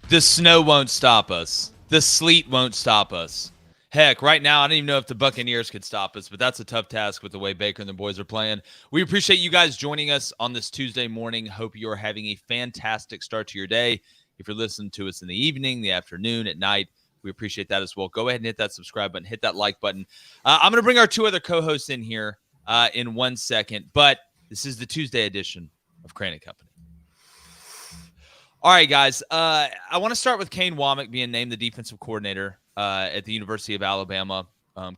The snow won't stop us. The sleet won't stop us. Heck, right now, I don't even know if the Buccaneers could stop us, but that's a tough task with the way Baker and the boys are playing. We appreciate you guys joining us on this Tuesday morning. Hope you are having a fantastic start to your day. If you're listening to us in the evening, the afternoon, at night, we appreciate that as well. Go ahead and hit that subscribe button, hit that like button. I'm going to bring our two other co-hosts in here in 1 second, but this is the Tuesday edition of Crane and Company. All right, guys. I want to start with Kane Womack being named the defensive coordinator at the University of Alabama,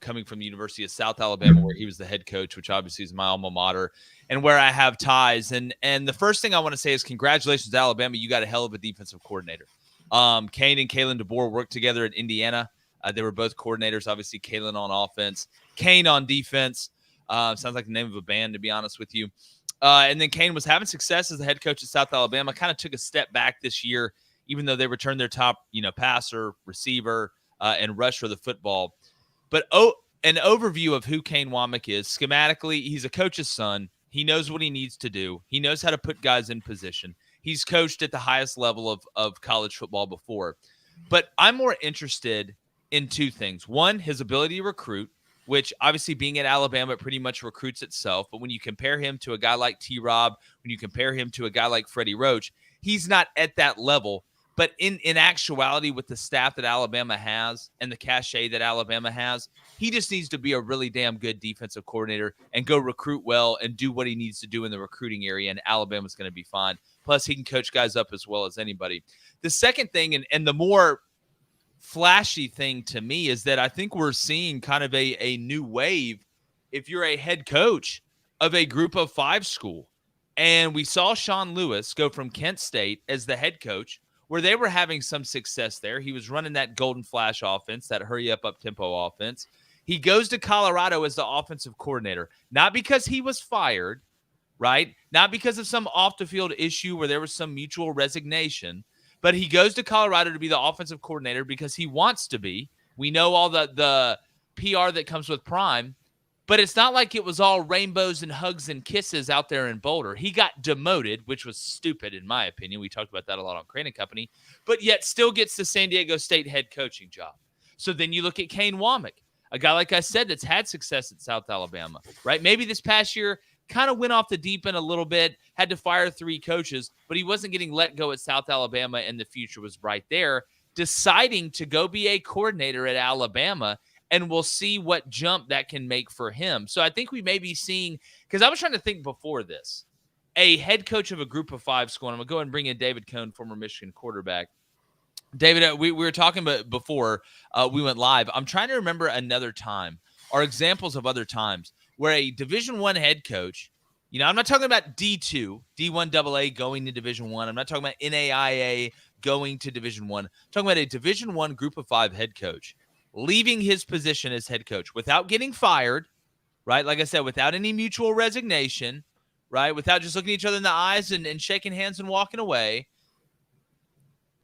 coming from the University of South Alabama, where he was the head coach, which obviously is my alma mater, and where I have ties. And the first thing I want to say is congratulations, Alabama. You got a hell of a defensive coordinator. Kane and Kalen DeBoer worked together at Indiana. They were both coordinators. Obviously, Kalen on offense, Kane on defense. Sounds like the name of a band, to be honest with you. And then Kane was having success as the head coach at South Alabama, kind of took a step back this year, even though they returned their top, passer, receiver, and rusher of the football. But an overview of who Kane Womack is, schematically, he's a coach's son. He knows what he needs to do. He knows how to put guys in position. He's coached at the highest level of college football before. But I'm more interested in two things. One, his ability to recruit, which obviously being at Alabama pretty much recruits itself. But when you compare him to a guy like T-Rob, when you compare him to a guy like Freddie Roach, he's not at that level. But in actuality, with the staff that Alabama has and the cachet that Alabama has, he just needs to be a really damn good defensive coordinator and go recruit well and do what he needs to do in the recruiting area, and Alabama's going to be fine. Plus, he can coach guys up as well as anybody. The second thing, and the more flashy thing to me, is that I think we're seeing kind of a new wave if you're a head coach of a group of five school. And we saw Sean Lewis go from Kent State as the head coach, where they were having some success there. He was running that golden flash offense, that hurry up tempo offense. He goes to Colorado as the offensive coordinator, not because he was fired, right? Not because of some off the field issue where there was some mutual resignation. But he goes to Colorado to be the offensive coordinator because he wants to be. We know all the PR that comes with Prime. But it's not like it was all rainbows and hugs and kisses out there in Boulder. He got demoted, which was stupid in my opinion. We talked about that a lot on Crane and Company. But yet still gets the San Diego State head coaching job. So then you look at Kane Womack, a guy, like I said, that's had success at South Alabama, right? Maybe this past year kind of went off the deep end a little bit, had to fire 3 coaches, but he wasn't getting let go at South Alabama, and the future was bright there, deciding to go be a coordinator at Alabama, and we'll see what jump that can make for him. So I think we may be seeing, because I was trying to think before this, a head coach of a group of 5 school, and I'm going to go ahead and bring in David Cohn, former Michigan quarterback. David, we were talking about before we went live. I'm trying to remember another time, or examples of other times, where a Division I head coach, I'm not talking about D2, D1 AA going to Division I. I'm not talking about NAIA going to Division I. I'm talking about a Division I group of 5 head coach leaving his position as head coach without getting fired, right? Like I said, without any mutual resignation, right? Without just looking each other in the eyes and shaking hands and walking away,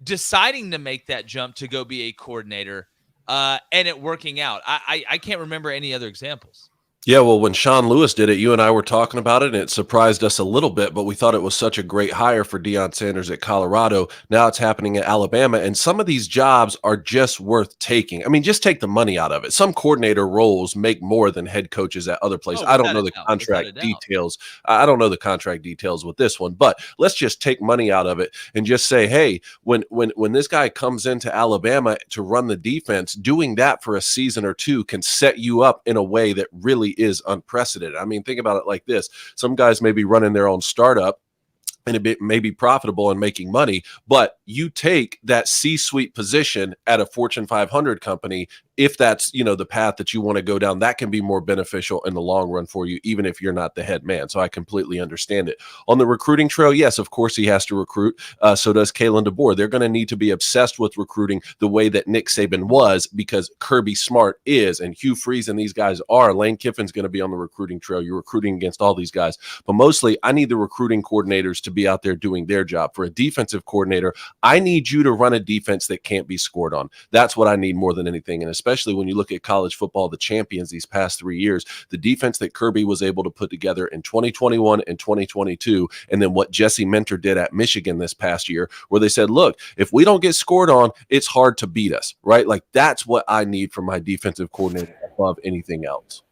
deciding to make that jump to go be a coordinator and it working out. I can't remember any other examples. Yeah, well, when Sean Lewis did it, you and I were talking about it, and it surprised us a little bit, but we thought it was such a great hire for Deion Sanders at Colorado. Now it's happening at Alabama, and some of these jobs are just worth taking. I mean, just take the money out of it. Some coordinator roles make more than head coaches at other places. I don't know the contract details. I don't know the contract details with this one, but let's just take money out of it and just say, hey, when this guy comes into Alabama to run the defense, doing that for a season or two can set you up in a way that really is unprecedented. I mean, think about it like this. Some guys may be running their own startup and it may be profitable and making money, but you take that C-suite position at a Fortune 500 company, if that's, the path that you want to go down, that can be more beneficial in the long run for you, even if you're not the head man. So I completely understand it. On the recruiting trail, yes, of course he has to recruit. So does Kalen DeBoer. They're going to need to be obsessed with recruiting the way that Nick Saban was, because Kirby Smart is, and Hugh Freeze and these guys are. Lane Kiffin's going to be on the recruiting trail. You're recruiting against all these guys. But mostly, I need the recruiting coordinators to be out there doing their job. For a defensive coordinator, I need you to run a defense that can't be scored on. That's what I need more than anything, and especially when you look at college football, the champions these past 3 years, the defense that Kirby was able to put together in 2021 and 2022, and then what Jesse Mentor did at Michigan this past year, where they said, look, if we don't get scored on, it's hard to beat us, right? Like, that's what I need from my defensive coordinator above anything else.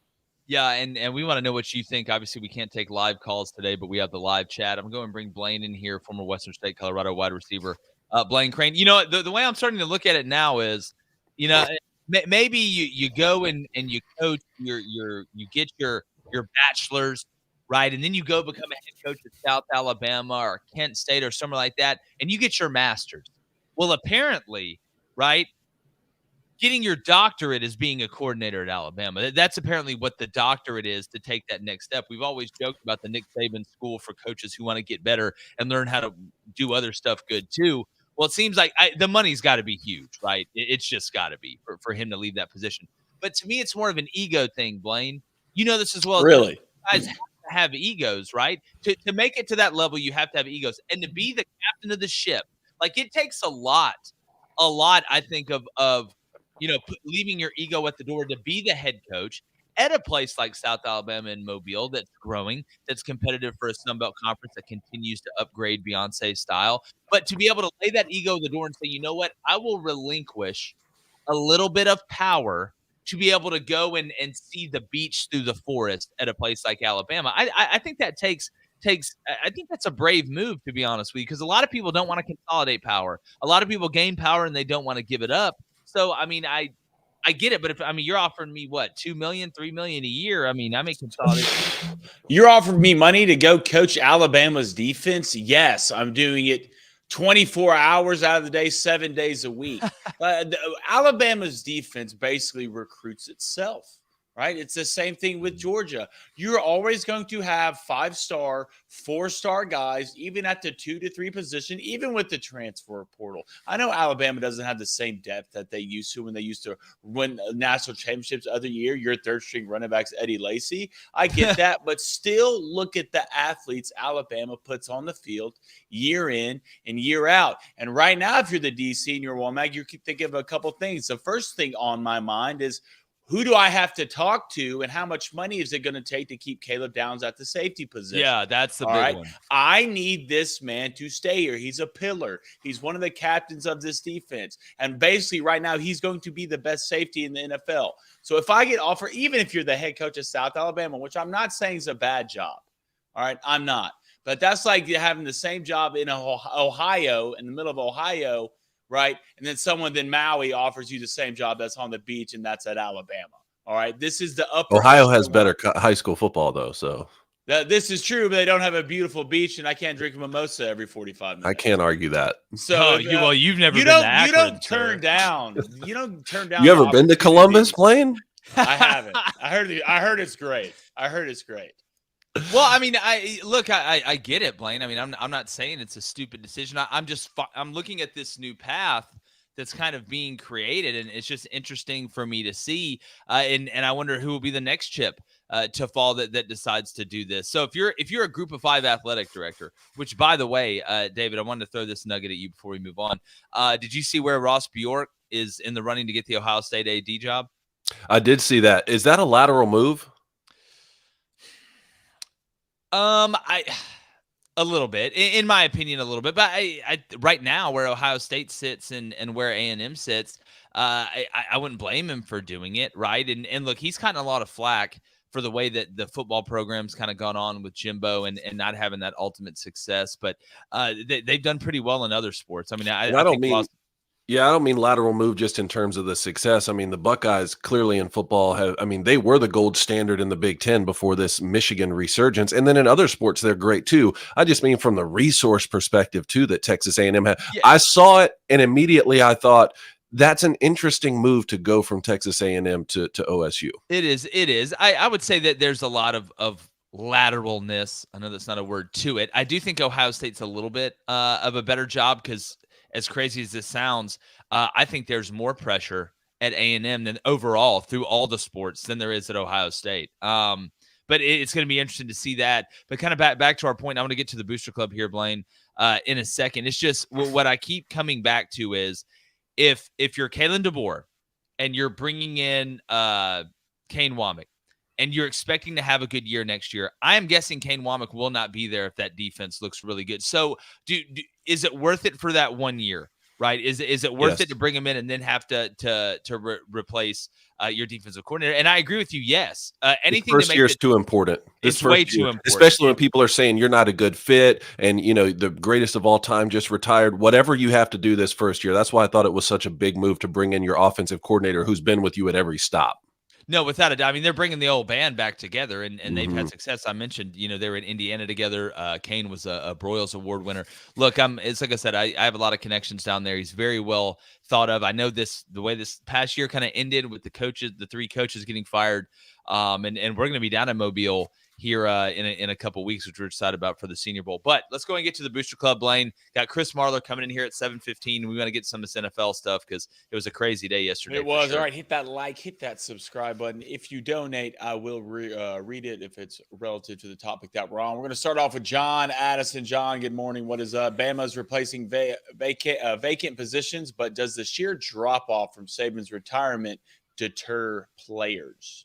Yeah, and we want to know what you think. Obviously, we can't take live calls today, but we have the live chat. I'm going to bring Blaine in here, former Western State, Colorado wide receiver, Blaine Crane. You know, the way I'm starting to look at it now is, you know, maybe you go and you coach you get your bachelor's, right, and then you go become a head coach at South Alabama or Kent State or somewhere like that, and you get your master's. Well, apparently, right, getting your doctorate is being a coordinator at Alabama. That's apparently what the doctorate is to take that next step. We've always joked about the Nick Saban school for coaches who want to get better and learn how to do other stuff good too. Well, it seems like the money's got to be huge, right? It's just got to be for him to leave that position. But to me, it's more of an ego thing, Blaine. You know this as well. Really? Guys have to have egos, right? To make it to that level, you have to have egos. And to be the captain of the ship, like it takes a lot, I think, of you know, leaving your ego at the door to be the head coach at a place like South Alabama and Mobile that's growing, that's competitive for a Sun Belt conference that continues to upgrade Beyonce's style. But to be able to lay that ego at the door and say, you know what, I will relinquish a little bit of power to be able to go and see the beach through the forest at a place like Alabama. I think that takes I think that's a brave move, to be honest with you, because a lot of people don't want to consolidate power. A lot of people gain power and they don't want to give it up. So, I mean, I get it, but if you're offering me what, $2 million, $3 million a year, I mean, I may consolidate. You're offering me money to go coach Alabama's defense? Yes, I'm doing it 24 hours out of the day, 7 days a week. Alabama's defense basically recruits itself. Right? It's the same thing with Georgia. You're always going to have 5-star, 4-star guys, even at the 2 to 3 position, even with the transfer portal. I know Alabama doesn't have the same depth that they used to when they used to win national championships other year. Your third string running back's Eddie Lacy. I get that, but still look at the athletes Alabama puts on the field year in and year out. And right now, if you're the DC and you're Womack, you keep thinking of a couple things. The first thing on my mind is, who do I have to talk to, and how much money is it going to take to keep Caleb Downs at the safety position? Yeah, that's the big one. I need this man to stay here. He's a pillar. He's one of the captains of this defense. And basically right now he's going to be the best safety in the NFL. So if I get offered, even if you're the head coach of South Alabama, which I'm not saying is a bad job, all right, I'm not. But that's like having the same job in Ohio, in the middle of Ohio, right? And then someone in Maui offers you the same job that's on the beach, and that's at Alabama. All right. This is the upper. Ohio has better high school football, though. So this is true, but they don't have a beautiful beach, and I can't drink a mimosa every 45 minutes. I can't argue that. So you've never been to Akron, you don't turn down. You don't turn down. You ever been to Columbus, Blaine? I haven't. I heard it's great. Well, I mean, I get it, Blaine. I mean, I'm not saying it's a stupid decision. I'm looking at this new path that's kind of being created, and it's just interesting for me to see. And I wonder who will be the next chip to fall that decides to do this. So if you're a Group of 5 athletic director, which, by the way, David, I wanted to throw this nugget at you before we move on. Did you see where Ross Bjork is in the running to get the Ohio State AD job? I did see that. Is that a lateral move? A little bit, in my opinion, a little bit, but I right now where Ohio State sits and where A&M sits, I wouldn't blame him for doing it, right? And look, he's gotten a lot of flack for the way that the football program's kind of gone on with Jimbo and not having that ultimate success, but they've done pretty well in other sports. I mean, I don't mean lateral move just in terms of the success. I mean, the Buckeyes clearly in football they were the gold standard in the Big Ten before this Michigan resurgence. And then in other sports, they're great too. I just mean from the resource perspective too, that Texas A&M had. Yeah. I saw it and immediately I thought, that's an interesting move to go from Texas A&M to OSU. It is. I would say that there's a lot of lateralness. I know that's not a word to it. I do think Ohio State's a little bit of a better job because, as crazy as this sounds, I think there's more pressure at A&M than overall through all the sports than there is at Ohio State. But it's going to be interesting to see that. But kind of back to our point, I want to get to the Booster Club here, Blaine, in a second. It's just what I keep coming back to is if you're Kalen DeBoer and you're bringing in Kane Womack, and you're expecting to have a good year next year, I am guessing Kane Womack will not be there if that defense looks really good. So is it worth it for that 1 year? Right? Is it worth it to bring him in and then have to replace your defensive coordinator? And I agree with you. Yes, anything first to make year is too important. It's way too important, especially when people are saying you're not a good fit, and the greatest of all time just retired. Whatever you have to do this first year. That's why I thought it was such a big move to bring in your offensive coordinator, who's been with you at every stop. No, without a doubt. I mean, they're bringing the old band back together, and they've had success. I mentioned, they were in Indiana together. Kane was a Broyles Award winner. Look, it's like I said, I have a lot of connections down there. He's very well thought of. I know the way this past year kind of ended with the three coaches getting fired, and we're going to be down in Mobile here in a couple weeks, which we're excited about for the Senior Bowl. But let's go and get to the Booster Club, Blaine. Got Chris Marler coming in here at 7:15. We want to get some of this NFL stuff because it was a crazy day yesterday. It was. Sure. All right, hit that like, hit that subscribe button. If you donate, I will read it if it's relative to the topic that we're on. We're going to start off with John Addison. John, good morning. What is up? Bama's replacing vacant positions, but does the sheer drop-off from Saban's retirement deter players?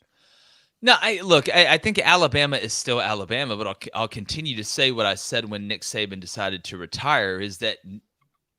No, I think Alabama is still Alabama, but I'll continue to say what I said when Nick Saban decided to retire, is that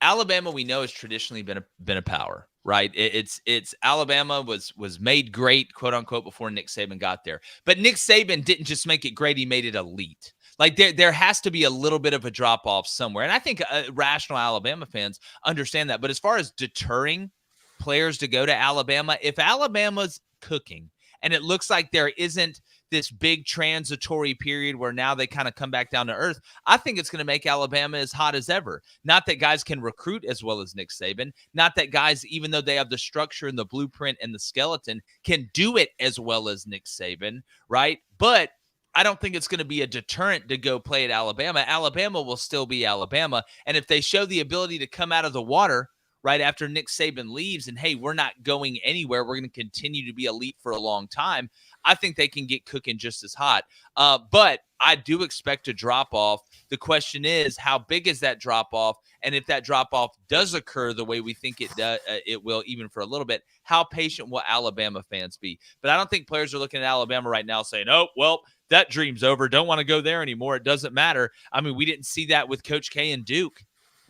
Alabama, we know, has traditionally been a power, right? It's Alabama was made great, quote unquote, before Nick Saban got there. But Nick Saban didn't just make it great, he made it elite. Like there has to be a little bit of a drop off somewhere. And I think rational Alabama fans understand that. But as far as deterring players to go to Alabama, if Alabama's cooking, and it looks like there isn't this big transitory period where now they kind of come back down to earth, I think it's going to make Alabama as hot as ever. Not that guys can recruit as well as Nick Saban. Not that guys, even though they have the structure and the blueprint and the skeleton, can do it as well as Nick Saban, right? But I don't think it's going to be a deterrent to go play at Alabama. Alabama will still be Alabama. And if they show the ability to come out of the water right after Nick Saban leaves and, hey, we're not going anywhere, we're going to continue to be elite for a long time, I think they can get cooking just as hot. But I do expect a drop-off. The question is, how big is that drop-off? And if that drop-off does occur the way we think it will, even for a little bit, how patient will Alabama fans be? But I don't think players are looking at Alabama right now saying, oh, well, that dream's over. Don't want to go there anymore. It doesn't matter. I mean, we didn't see that with Coach K and Duke.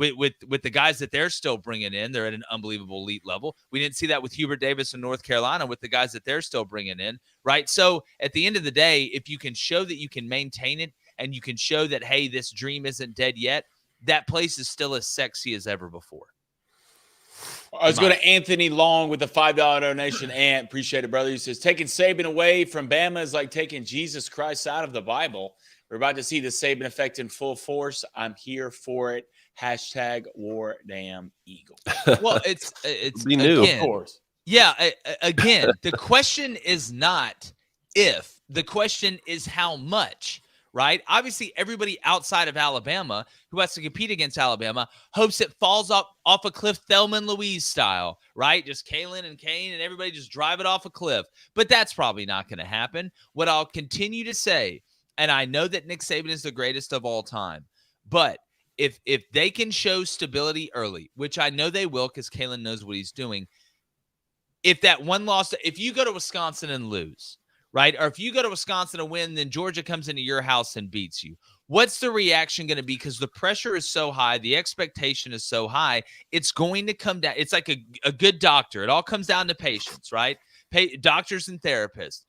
With the guys that they're still bringing in, they're at an unbelievable elite level. We didn't see that with Hubert Davis in North Carolina with the guys that they're still bringing in, right? So at the end of the day, if you can show that you can maintain it and you can show that, hey, this dream isn't dead yet, that place is still as sexy as ever before. I was going to Anthony Long with a $5 donation. Ant, appreciate it, brother. He says, taking Saban away from Bama is like taking Jesus Christ out of the Bible. We're about to see the Saban effect in full force. I'm here for it. Hashtag War Damn Eagle. Well, it's be new, again, of course. Yeah, again, the question is not if. The question is how much, right? Obviously, everybody outside of Alabama who has to compete against Alabama hopes it falls off a cliff, Thelma and Louise style, right? Just Kalen and Kane and everybody just drive it off a cliff. But that's probably not going to happen. What I'll continue to say, and I know that Nick Saban is the greatest of all time, but if they can show stability early, which I know they will because Kalen knows what he's doing, if that one loss, if you go to Wisconsin and lose, right, or if you go to Wisconsin and win, then Georgia comes into your house and beats you, what's the reaction going to be? Because the pressure is so high, the expectation is so high, it's going to come down. It's like a good doctor. It all comes down to patience, right? Doctors and therapists.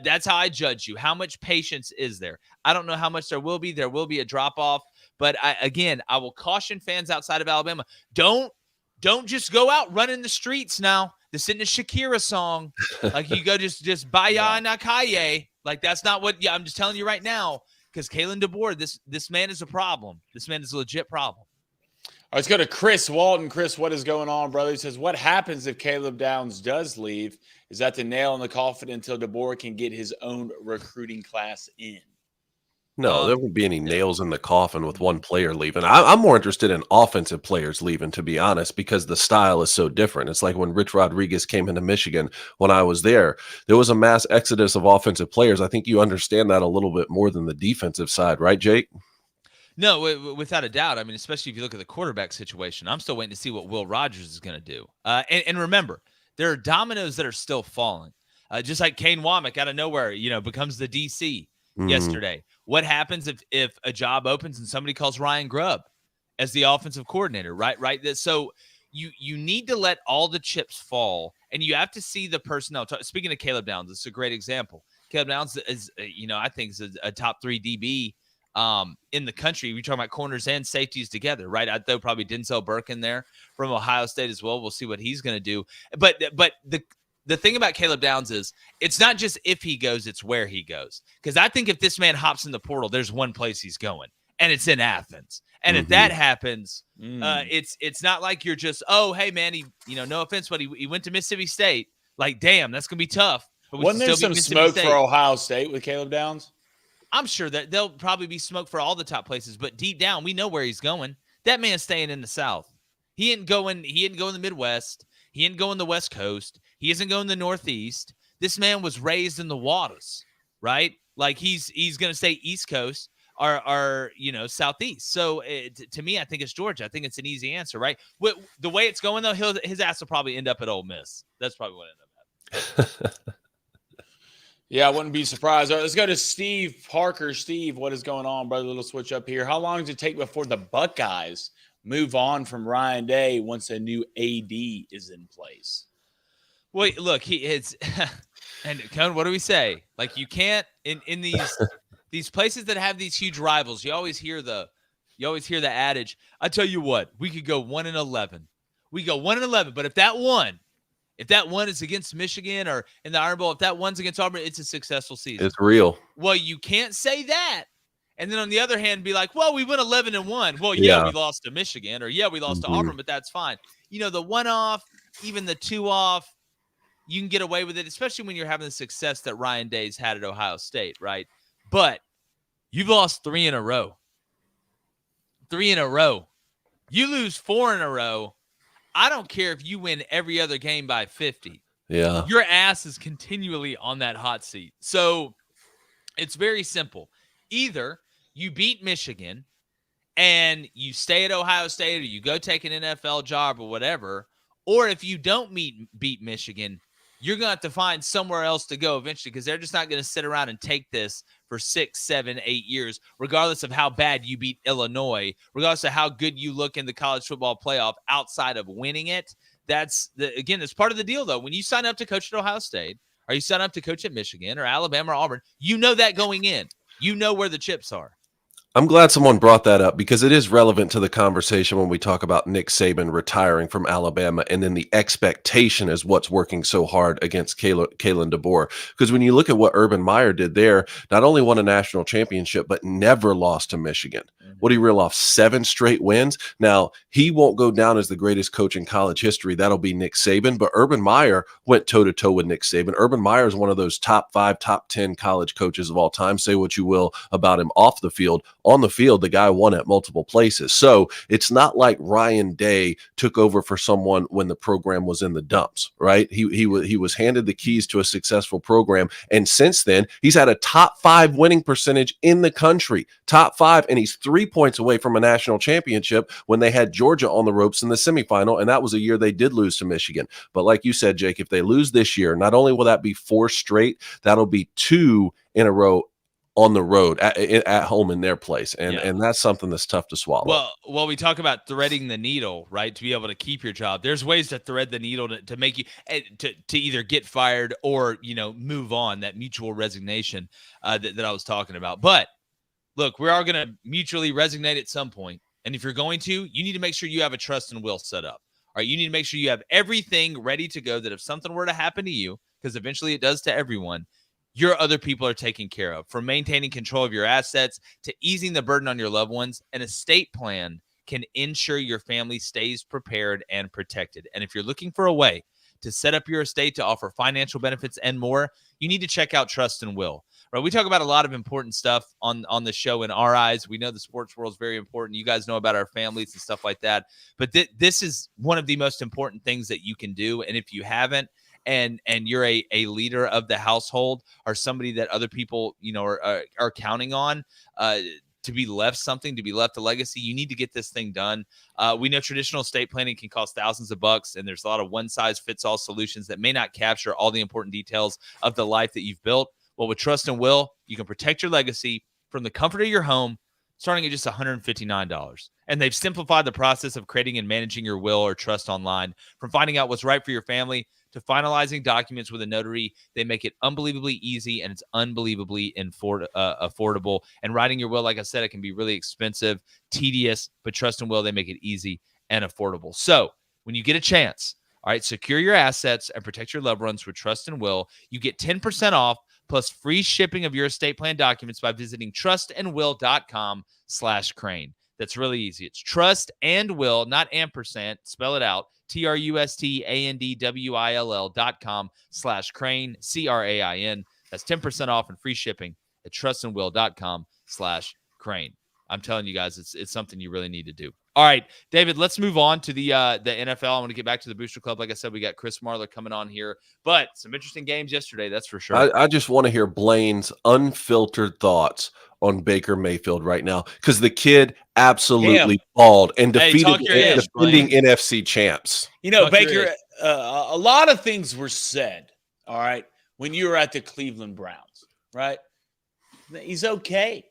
That's how I judge you. How much patience is there? I don't know how much there will be. There will be a drop-off. But I will caution fans outside of Alabama, don't just go out running the streets now. This isn't a Shakira song. Like you go just Baya Nakaye. Like that's not what I'm just telling you right now. Because Kalen DeBoer, this man is a problem. This man is a legit problem. All right, let's go to Chris Walton. Chris, what is going on, brother? He says, what happens if Caleb Downs does leave? Is that the nail in the coffin until DeBoer can get his own recruiting class in? No, there won't be any nails in the coffin with one player leaving. I'm more interested in offensive players leaving, to be honest, because the style is so different. It's like when Rich Rodriguez came into Michigan when I was there was a mass exodus of offensive players. I think you understand that a little bit more than the defensive side, right, Jake? No, without a doubt. I mean, especially if you look at the quarterback situation, I'm still waiting to see what Will Rogers is going to do. And remember, there are dominoes that are still falling. Just like Kane Womack out of nowhere, becomes the DC yesterday. What happens if a job opens and somebody calls Ryan Grubb as the offensive coordinator, right? So you need to let all the chips fall, and you have to see the personnel. Speaking of Caleb Downs, it's a great example. Caleb Downs is, I think is a top 3 DB in the country. We're talking about corners and safeties together, right? I'd throw probably Denzel Burke in there from Ohio State as well. We'll see what he's going to do. But the thing about Caleb Downs is it's not just if he goes, it's where he goes. Because I think if this man hops in the portal, there's one place he's going, and it's in Athens. And if that happens, it's not like you're just, oh, hey, man, he, no offense, but he went to Mississippi State. Like, damn, that's going to be tough. But wasn't there some smoke for Ohio State with Caleb Downs? I'm sure that there'll probably be smoke for all the top places, but deep down, we know where he's going. That man's staying in the South. He ain't going in the Midwest. He ain't going the West Coast. He isn't going the Northeast. This man was raised in the waters, right? Like he's going to stay East Coast or Southeast. So to me, I think it's Georgia. I think it's an easy answer, right? The way it's going, though, his ass will probably end up at Ole Miss. That's probably what it ended up at. Yeah, I wouldn't be surprised. All right, let's go to Steve Parker. Steve, what is going on, brother? Little switch up here. How long does it take before the Buckeyes move on from Ryan Day once a new AD is in place? Well, look, and Cone, what do we say? Like, you can't in these places that have these huge rivals. You always hear the adage. I tell you what, we could go 1-11. We go 1-11, but if that one is against Michigan or in the Iron Bowl, if that one's against Auburn, it's a successful season. It's real. Well, you can't say that. And then on the other hand, be like, well, we went 11-1. Well, yeah, we lost to Michigan, or we lost to Auburn, but that's fine. The 1-off, even the 2-off, you can get away with it, especially when you're having the success that Ryan Day's had at Ohio State, right? But you've lost 3 in a row. 3 in a row. You lose 4 in a row. I don't care if you win every other game by 50. Yeah. Your ass is continually on that hot seat. So it's very simple. Either you beat Michigan and you stay at Ohio State, or you go take an NFL job or whatever, or if you don't beat Michigan, you're going to have to find somewhere else to go eventually, because they're just not going to sit around and take this for 6, 7, 8 years, regardless of how bad you beat Illinois, regardless of how good you look in the college football playoff outside of winning it. That's part of the deal, though. When you sign up to coach at Ohio State, or you sign up to coach at Michigan or Alabama or Auburn, you know that going in. You know where the chips are. I'm glad someone brought that up, because it is relevant to the conversation when we talk about Nick Saban retiring from Alabama, and then the expectation is what's working so hard against Kalen DeBoer. Because when you look at what Urban Meyer did there, not only won a national championship, but never lost to Michigan. What, he reel off 7 straight wins? Now, he won't go down as the greatest coach in college history. That'll be Nick Saban. But Urban Meyer went toe-to-toe with Nick Saban. Urban Meyer is one of those top 5, top 10 college coaches of all time. Say what you will about him off the field. On the field, the guy won at multiple places. So it's not like Ryan Day took over for someone when the program was in the dumps, right? He was handed the keys to a successful program. And since then, he's had a top 5 winning percentage in the country. Top 5. And he's 3 points away from a national championship when they had Georgia on the ropes in the semifinal. And that was a year they did lose to Michigan. But like you said, Jake, if they lose this year, not only will that be 4 straight, that'll be 2 in a row on the road at home in their place. And that's something that's tough to swallow. Well, we talk about threading the needle, right? To be able to keep your job. There's ways to thread the needle to make you to either get fired or, move on, that mutual resignation that I was talking about. But look, we're all going to mutually resignate at some point. And if you're going to, you need to make sure you have a trust and will set up. All right. You need to make sure you have everything ready to go, that if something were to happen to you, because eventually it does to everyone, your other people are taken care of. From maintaining control of your assets to easing the burden on your loved ones, an estate plan can ensure your family stays prepared and protected. And if you're looking for a way to set up your estate to offer financial benefits and more, you need to check out Trust and Will. Right? We talk about a lot of important stuff on the show in our eyes. We know the sports world is very important. You guys know about our families and stuff like that. But this is one of the most important things that you can do. And if you haven't, and you're a leader of the household, or somebody that other people, are counting on, to be left something, to be left a legacy, you need to get this thing done. We know traditional estate planning can cost thousands of bucks, and there's a lot of one-size-fits-all solutions that may not capture all the important details of the life that you've built. Well, with Trust and Will, you can protect your legacy from the comfort of your home, starting at just $159. And they've simplified the process of creating and managing your will or trust online. From finding out what's right for your family to finalizing documents with a notary, they make it unbelievably easy, and it's unbelievably affordable. And writing your will, like I said, it can be really expensive, tedious, but Trust and Will, they make it easy and affordable. So when you get a chance, all right, secure your assets and protect your loved ones with Trust and Will. You get 10% off plus free shipping of your estate plan documents by visiting trustandwill.com/crane. That's really easy. It's Trust and Will, not ampersand. Spell it out. trustandwill.com/crane, CRAIN. That's 10% off and free shipping at trustandwill.com/crane. I'm telling you guys, it's something you really need to do. All right, David, let's move on to the NFL. I want to get back to the Booster Club. Like I said, we got Chris Marler coming on here, but some interesting games yesterday, that's for sure. I just want to hear Blaine's unfiltered thoughts on Baker Mayfield right now, because the kid absolutely balled and defeated the defending NFC champs. You know, Baker, a lot of things were said, all right, when you were at the Cleveland Browns, right? He's okay.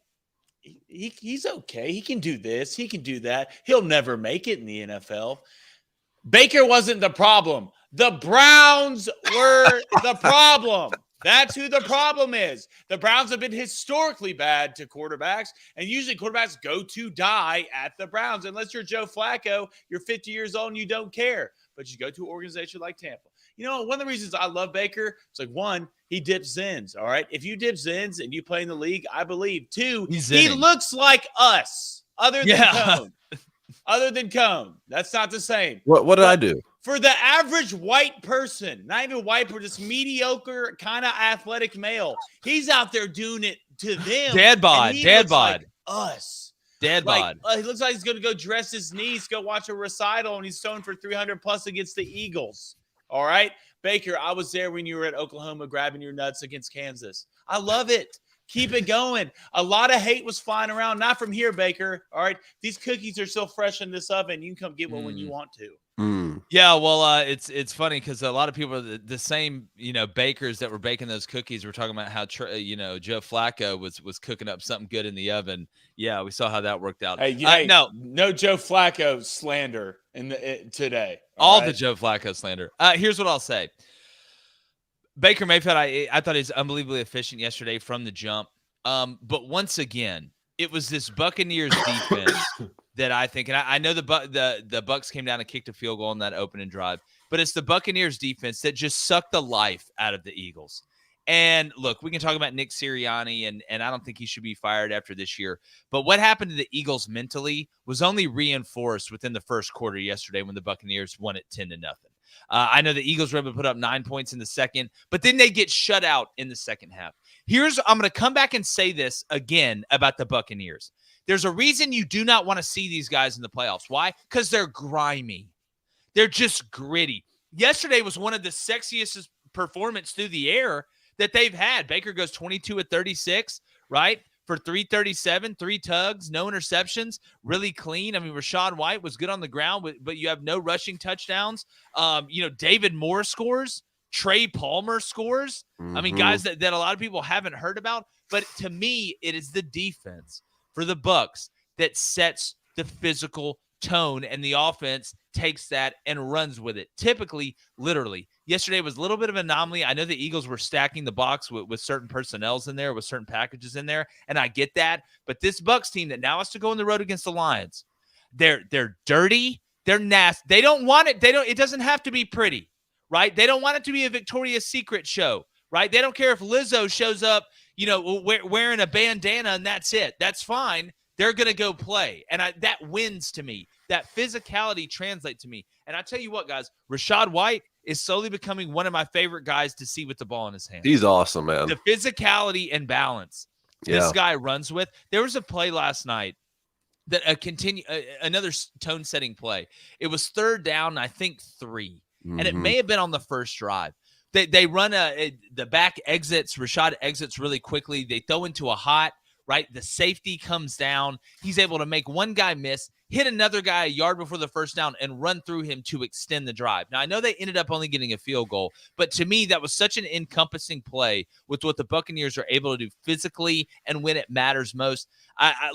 He's okay. He can do this. He can do that. He'll never make it in the NFL. Baker wasn't the problem. The Browns were the problem. That's who the problem is. The Browns have been historically bad to quarterbacks, and usually quarterbacks go to die at the Browns. Unless you're Joe Flacco, you're 50 years old and you don't care. But you go to an organization like Tampa. You know, one of the reasons I love Baker, it's like, one, he dips ends, all right? If you dip ends and you play in the league, I believe. Two, he looks like us, other than Cone. Other than Cone. That's not the same. What did I do? For the average white person, not even white, but just mediocre kind of athletic male, he's out there doing it to them. Dad bod. Like us. Dad bod. He looks like he's going to go dress his niece, go watch a recital, and he's throwing for 300 plus against the Eagles. All right, Baker, I was there when you were at Oklahoma grabbing your nuts against Kansas. I love it. Keep it going. A lot of hate was flying around. Not from here, Baker. All right, these cookies are still fresh in this oven. You can come get one when you want to. Yeah, well, it's funny because a lot of people are the same, bakers that were baking those cookies were talking about how, Joe Flacco was cooking up something good in the oven. Yeah, we saw how that worked out. Hey, no Joe Flacco slander today. All right? The Joe Flacco slander. Here's what I'll say. Baker Mayfield, I thought he was unbelievably efficient yesterday from the jump. But once again, it was this Buccaneers defense that I think, and I know the Bucs came down and kicked a field goal on that opening drive, but it's the Buccaneers defense that just sucked the life out of the Eagles. And look, we can talk about Nick Sirianni, and I don't think he should be fired after this year. But what happened to the Eagles mentally was only reinforced within the first quarter yesterday when the Buccaneers won it 10-0. I know the Eagles were able to put up 9 points in the second, but then they get shut out in the second half. I'm going to come back and say this again about the Buccaneers. There's a reason you do not want to see these guys in the playoffs. Why? Because they're grimy. They're just gritty. Yesterday was one of the sexiest performances through the air that they've had. Baker goes 22 of 36, right? For 337, 3 tugs, no interceptions, really clean. I mean, Rachaad White was good on the ground, but you have no rushing touchdowns. David Moore scores. Trey Palmer scores. I mean, guys that a lot of people haven't heard about. But to me, it is the defense for the Bucs that sets the physical tone, and the offense takes that and runs with it. Typically, literally. Yesterday was a little bit of an anomaly. I know the Eagles were stacking the box with certain personnels in there, with certain packages in there, and I get that. But this Bucs team that now has to go on the road against the Lions, they're dirty, they're nasty. They don't want it. It doesn't have to be pretty, right? They don't want it to be a Victoria's Secret show, right? They don't care if Lizzo shows up, wearing a bandana and that's it. That's fine. They're going to go play. And that wins to me. That physicality translates to me. And I tell you what, guys, Rachaad White is slowly becoming one of my favorite guys to see with the ball in his hand. He's awesome, man. The physicality and balance this guy runs with. There was a play last night that another tone-setting play. It was 3rd down, I think 3. And it may have been on the first drive. They run the back exits. Rachaad exits really quickly. They throw into a hot, right? The safety comes down. He's able to make one guy miss, hit another guy a yard before the first down, and run through him to extend the drive. Now, I know they ended up only getting a field goal, but to me, that was such an encompassing play with what the Buccaneers are able to do physically and when it matters most.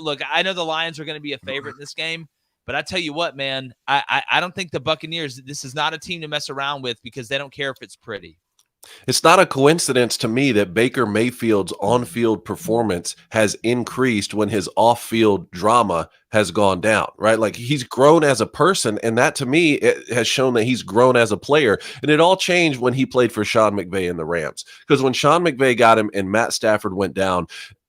Look, I know the Lions are going to be a favorite in this game, but I tell you what, man, I don't think the Buccaneers, this is not a team to mess around with because they don't care if it's pretty. It's not a coincidence to me that Baker Mayfield's on-field performance has increased when his off-field drama has gone down, right? Like he's grown as a person, and that to me it has shown that he's grown as a player. And it all changed when he played for Sean McVay in the Rams. Because when Sean McVay got him and Matt Stafford went down,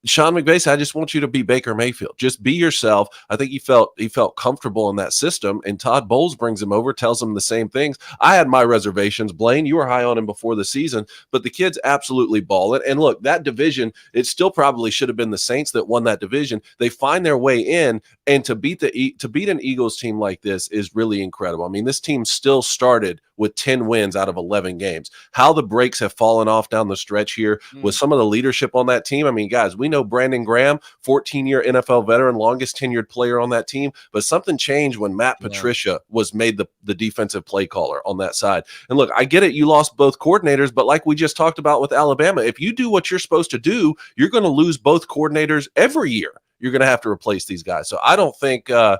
Sean McVay said, I just want you to be Baker Mayfield. Just be yourself. I think he felt comfortable in that system. And Todd Bowles brings him over, tells him the same things. I had my reservations. Blaine, you were high on him before the season, but the kid's absolutely balling. And look, that division, it still probably should have been the Saints that won that division. They find their way in, and to beat an Eagles team like this is really incredible. I mean, this team still started with 10 wins out of 11 games. How the brakes have fallen off down the stretch here with some of the leadership on that team. I mean, guys, we know Brandon Graham, 14-year NFL veteran, longest tenured player on that team, but something changed when Matt Patricia was made the defensive play caller on that side. And look, I get it, you lost both coordinators, but like we just talked about with Alabama, if you do what you're supposed to do, you're going to lose both coordinators every year. You're going to have to replace these guys. So I don't think the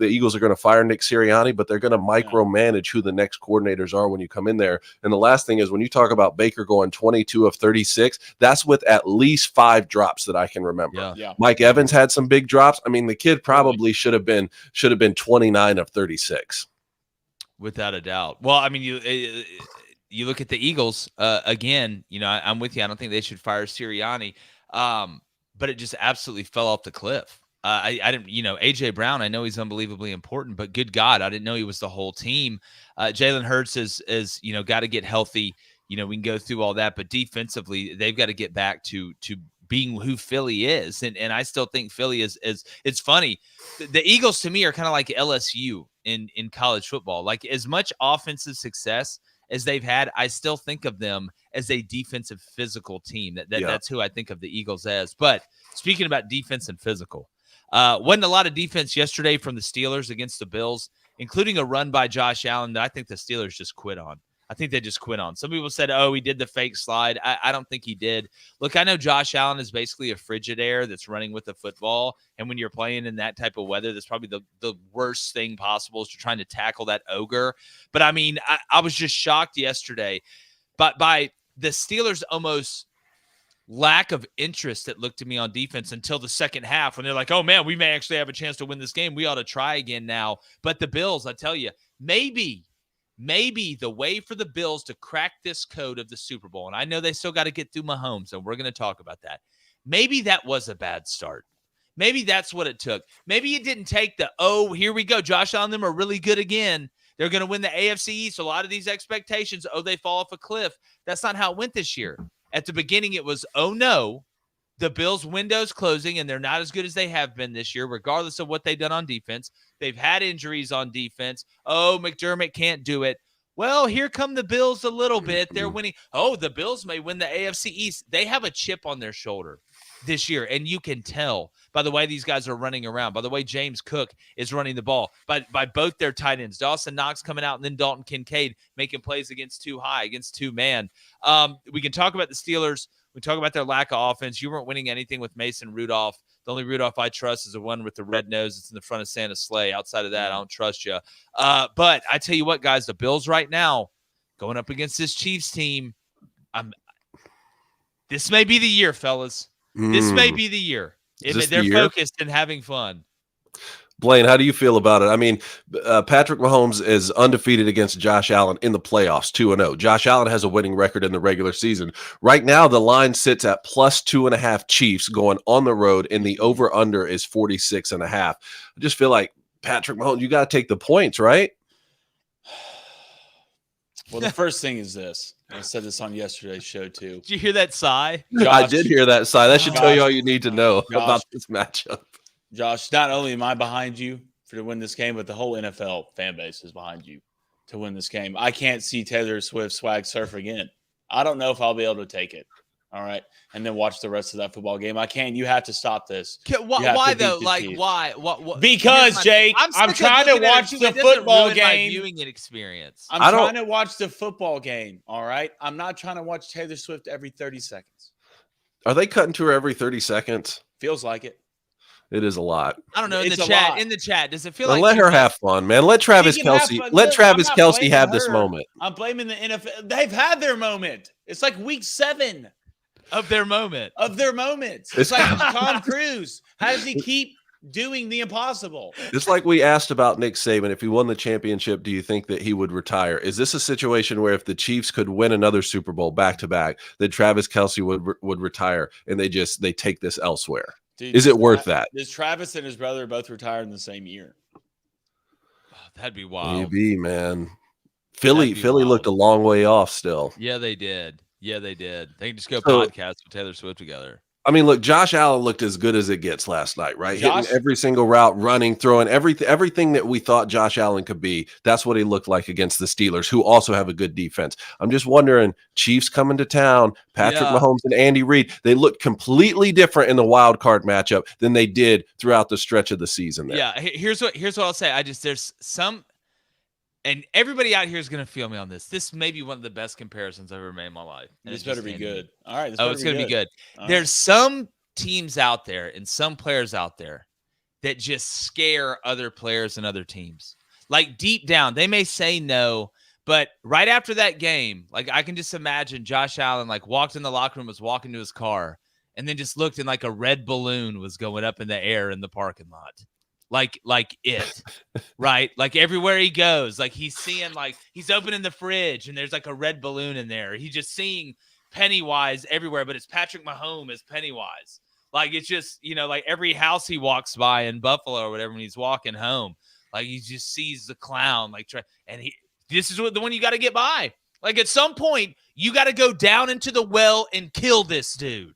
Eagles are going to fire Nick Sirianni, but they're going to micromanage who the next coordinators are when you come in there. And the last thing is when you talk about Baker going 22 of 36, that's with at least 5 drops that I can remember. Yeah. Mike Evans had some big drops. I mean, the kid probably should have been 29 of 36. Without a doubt. Well, I mean, you look at the Eagles again. You know, I'm with you. I don't think they should fire Sirianni. But it just absolutely fell off the cliff. I didn't, A.J. Brown, I know he's unbelievably important, but good God, I didn't know he was the whole team. Jalen Hurts is got to get healthy. We can go through all that, but defensively, they've got to get back to being who Philly is. And I still think Philly is it's funny. The Eagles to me are kind of like LSU in college football. Like as much offensive success as they've had, I still think of them as a defensive physical team. That's who I think of the Eagles as. But speaking about defense and physical, wasn't a lot of defense yesterday from the Steelers against the Bills, including a run by Josh Allen that I think the Steelers just quit on. I think they just quit on. Some people said, oh, he did the fake slide. I don't think he did. Look, I know Josh Allen is basically a Frigidaire that's running with the football. And when you're playing in that type of weather, that's probably the worst thing possible is you're trying to tackle that ogre. But, I mean, I was just shocked yesterday by the Steelers' almost lack of interest that looked to me on defense until the second half when they're like, oh, man, we may actually have a chance to win this game. We ought to try again now. But the Bills, I tell you, maybe the way for the Bills to crack this code of the Super Bowl, and I know they still got to get through Mahomes, and we're going to talk about that. Maybe that was a bad start. Maybe that's what it took. Maybe it didn't take here we go. Josh Allen and them are really good again. They're going to win the AFC East. A lot of these expectations, they fall off a cliff. That's not how it went this year. At the beginning, it was, oh, no, the Bills' window's closing, and they're not as good as they have been this year, regardless of what they've done on defense. They've had injuries on defense. Oh, McDermott can't do it. Well, here come the Bills a little bit. They're winning. Oh, the Bills may win the AFC East. They have a chip on their shoulder this year, and you can tell by the way these guys are running around, by the way James Cook is running the ball, by both their tight ends, Dawson Knox coming out, and then Dalton Kincaid making plays against two high, against two man. We can talk about the Steelers. We talk about their lack of offense. You weren't winning anything with Mason Rudolph. The only Rudolph I trust is the one with the red nose that's in the front of Santa's sleigh. Outside of that, I don't trust you. But I tell you what, guys, the Bills right now going up against this Chiefs team, this may be the year, fellas. This may be the year. They're focused and having fun. Blaine, how do you feel about it? I mean, Patrick Mahomes is undefeated against Josh Allen in the playoffs, 2-0. Josh Allen has a winning record in the regular season. Right now, the line sits at plus 2.5 Chiefs going on the road, and the over-under is 46.5. I just feel like, Patrick Mahomes, you got to take the points, right? Well, the first thing is this. I said this on yesterday's show, too. Did you hear that sigh? Josh, I did hear that sigh. That should tell you all you need to know about this matchup. Josh, not only am I behind you to win this game, but the whole NFL fan base is behind you to win this game. I can't see Taylor Swift swag surf again. I don't know if I'll be able to take it. All right. And then watch the rest of that football game. I can't. You have to stop this. Why though? Like, why? What? Because, Jake, I'm trying to watch the football game. Viewing experience. I'm trying to watch the football game. All right. I'm not trying to watch Taylor Swift every 30 seconds. Are they cutting to her every 30 seconds? Feels like it. It is a lot. I don't know. In the chat, does it feel like? Let her have fun, man. Let Travis Kelce. Let Travis Kelce have this moment. I'm blaming the NFL. They've had their moment. It's like week 7 of their moment. It's like Tom Cruise. How does he keep doing the impossible? It's like we asked about Nick Saban. If he won the championship, do you think that he would retire? Is this a situation where if the Chiefs could win another Super Bowl back to back, that Travis Kelce would retire and they take this elsewhere? Dude, is it worth that? Does Travis and his brother both retire in the same year? Oh, that'd be wild. Maybe, man. Philly looked a long way off still. Yeah, they did. They can just go podcast with Taylor Swift together. I mean, look, Josh Allen looked as good as it gets last night, right? Hitting every single route, running, throwing, everything that we thought Josh Allen could be. That's what he looked like against the Steelers, who also have a good defense. I'm just wondering, Chiefs coming to town, Patrick Mahomes and Andy Reid, they look completely different in the wild card matchup than they did throughout the stretch of the season there. Yeah, here's what I'll say. There's some, and everybody out here is going to feel me on this. This may be one of the best comparisons I've ever made in my life. This better be good. All right. It's going to be good. All There's some teams out there and some players out there that just scare other players and other teams. Like deep down, they may say no, but right after that game, like I can just imagine Josh Allen like walked in the locker room, was walking to his car, and then just looked and like a red balloon was going up in the air in the parking lot. Like it, right? Like everywhere he goes, like he's seeing, like he's opening the fridge and there's like a red balloon in there. He's just seeing Pennywise everywhere, but it's Patrick Mahomes as Pennywise. Like it's just, like every house he walks by in Buffalo or whatever when he's walking home, like he just sees the clown, this is the one you got to get by. Like at some point, you got to go down into the well and kill this dude.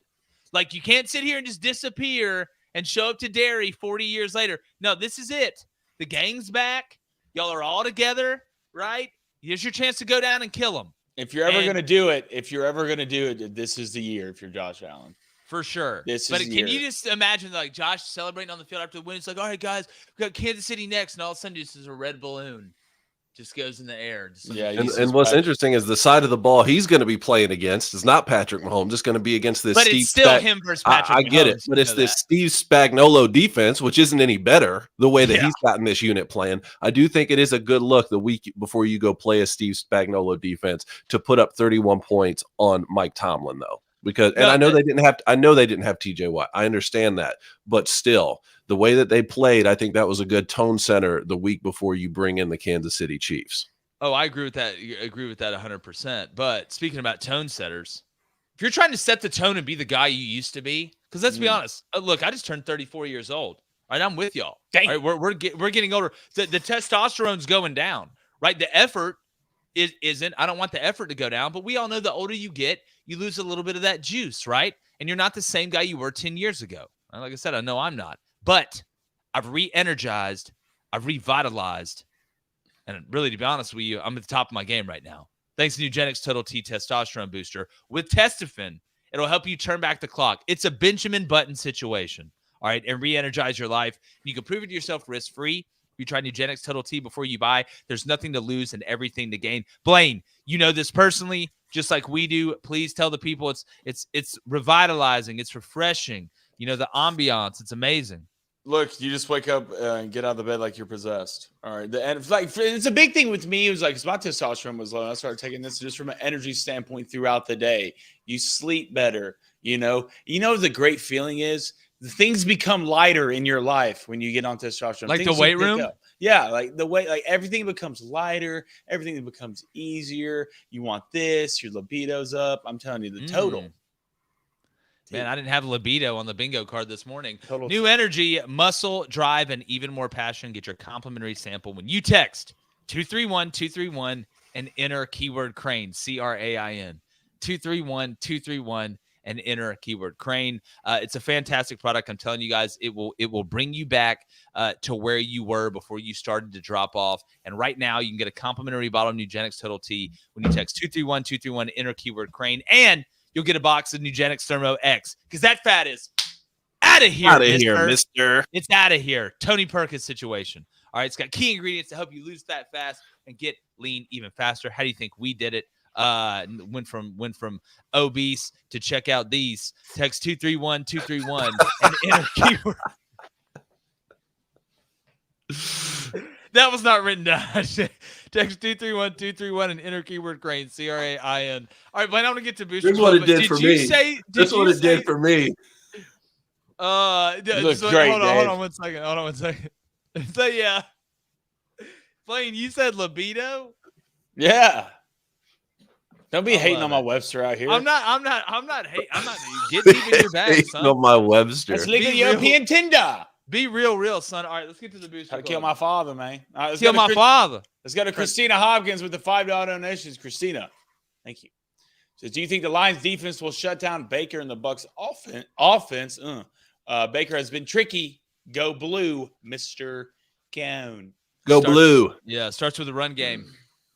Like you can't sit here and just disappear and show up to Derry 40 years later. No, this is it. The gang's back. Y'all are all together, right? Here's your chance to go down and kill him. If you're ever going to do it, this is the year if you're Josh Allen. For sure. Can you just imagine like Josh celebrating on the field after the win? It's like, all right, guys, we got Kansas City next. And all of a sudden, this is a red balloon. Just goes in the air. And what's interesting is the side of the ball he's going to be playing against is not Patrick Mahomes. It's going to be against this. But it's still him versus Patrick Mahomes. I get it, but it's this Steve Spagnuolo defense, which isn't any better the way that he's gotten this unit playing. I do think it is a good look the week before you go play a Steve Spagnuolo defense to put up 31 points on Mike Tomlin, though. I know they didn't have TJ Watt. I understand that, but still, the way that they played, I think that was a good tone setter the week before you bring in the Kansas City Chiefs. Oh, I agree with that. I agree with that 100%. But speaking about tone setters, if you're trying to set the tone and be the guy you used to be, because let's be honest, look, I just turned 34 years old. All right, I'm with y'all. All right, we're getting older. The testosterone's going down. Right, the effort isn't. I don't want the effort to go down, but we all know the older you get, you lose a little bit of that juice, right? And you're not the same guy you were 10 years ago. Like I said, I know I'm not. But I've re-energized, I've revitalized, and really, to be honest with you, I'm at the top of my game right now. Thanks to Nugenix Total T Testosterone Booster. With Testofen, it'll help you turn back the clock. It's a Benjamin Button situation, all right, and re-energize your life. You can prove it to yourself risk-free. You try Nugenix Total T before you buy. There's nothing to lose and everything to gain. Blaine, you know this personally, just like we do. Please tell the people it's revitalizing. It's refreshing. The ambiance. It's amazing. Look, you just wake up and get out of the bed like you're possessed. All right. And it's a big thing with me. It was like, my testosterone was low. And I started taking this just from an energy standpoint throughout the day. You sleep better. The great feeling is the things become lighter in your life when you get on testosterone. Like the weight room? Yeah. Like the weight, like everything becomes lighter. Everything becomes easier. You want this, your libido's up. I'm telling you the total. Man, I didn't have libido on the bingo card this morning. New energy, muscle, drive, and even more passion. Get your complimentary sample when you text 231-231 and enter keyword Crane, CRAIN. 231-231 and enter keyword Crane. It's a fantastic product. I'm telling you guys, it will bring you back to where you were before you started to drop off. And right now, you can get a complimentary bottle of Nugenix Total T when you text 231-231, enter keyword Crane. And you'll get a box of Nugenix Thermo X because that fat is out of here, Out of here, mister. It's out of here. Tony Perkins situation. All right, it's got key ingredients to help you lose fat fast and get lean even faster. How do you think we did it? Went from obese to check out these. Text 231-231 and enter keyword. That was not written down. Text 231-231 and enter keyword Crane, CRAIN. All right, but I'm gonna get to booster. Here's what it did for me. That's what it did for me. Looks great, hold on one second. So yeah, Blaine, you said libido. Yeah. Don't be hating on my Webster out here. I'm not hating. I'm not. Get deep in your bag, son. On my Webster. That's legal European Tinder. Be real, son. All right, let's get to the booster. How to kill my father, man. All right, kill my father. Let's go to Christina Hopkins with the $5 donations. Christina, thank you. So, do you think the Lions defense will shut down Baker and the Bucs offense? Baker has been tricky. Go blue, Mr. Cone. Blue. Yeah, starts with the run game.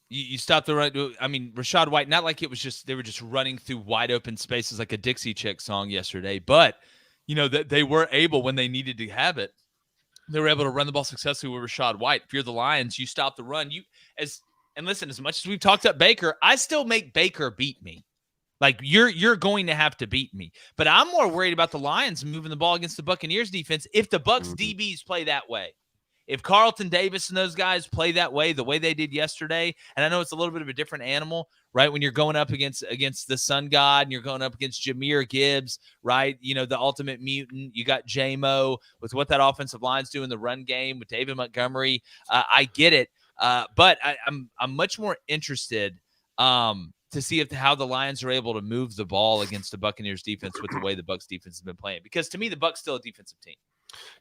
You stop the run. I mean, Rachaad White, not like it was just they were just running through wide open spaces like a Dixie Chick song yesterday, but they were able when they needed to have it. They were able to run the ball successfully with Rachaad White. If you're the Lions, you stop the run. And listen, as much as we've talked up Baker, I still make Baker beat me. Like you're going to have to beat me. But I'm more worried about the Lions moving the ball against the Buccaneers defense if the Bucs DBs play that way. If Carlton Davis and those guys play that way, the way they did yesterday, and I know it's a little bit of a different animal, right? When you're going up against the Sun God and you're going up against Jahmyr Gibbs, right? The ultimate mutant. You got J-Mo with what that offensive line's doing in the run game with David Montgomery. I get it, but I'm much more interested to see how the Lions are able to move the ball against the Buccaneers defense with the way the Bucs defense has been playing. Because to me, the Bucs still a defensive team.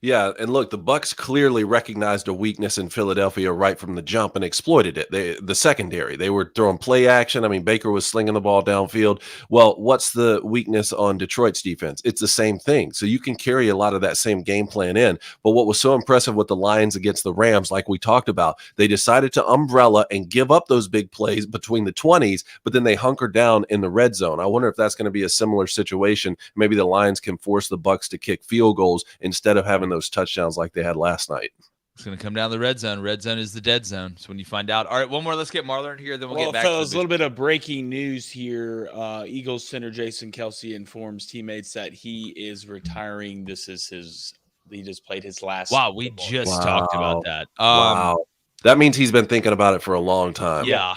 Yeah, and look, the Bucs clearly recognized a weakness in Philadelphia right from the jump and exploited it. The secondary, they were throwing play action. I mean, Baker was slinging the ball downfield. Well, what's the weakness on Detroit's defense? It's the same thing. So you can carry a lot of that same game plan in. But what was so impressive with the Lions against the Rams, like we talked about, they decided to umbrella and give up those big plays between the 20s, but then they hunkered down in the red zone. I wonder if that's going to be a similar situation. Maybe the Lions can force the Bucs to kick field goals instead of having those touchdowns like they had last night. It's going to come down the red zone. Red zone is the dead zone. So when you find out. All right, one more. Let's get Marlon here. Then we'll get back fellas, a little bit of breaking news here. Eagles center Jason Kelce informs teammates that he is retiring. He just played his last. Wow, we just talked about that. Wow. That means he's been thinking about it for a long time. Yeah.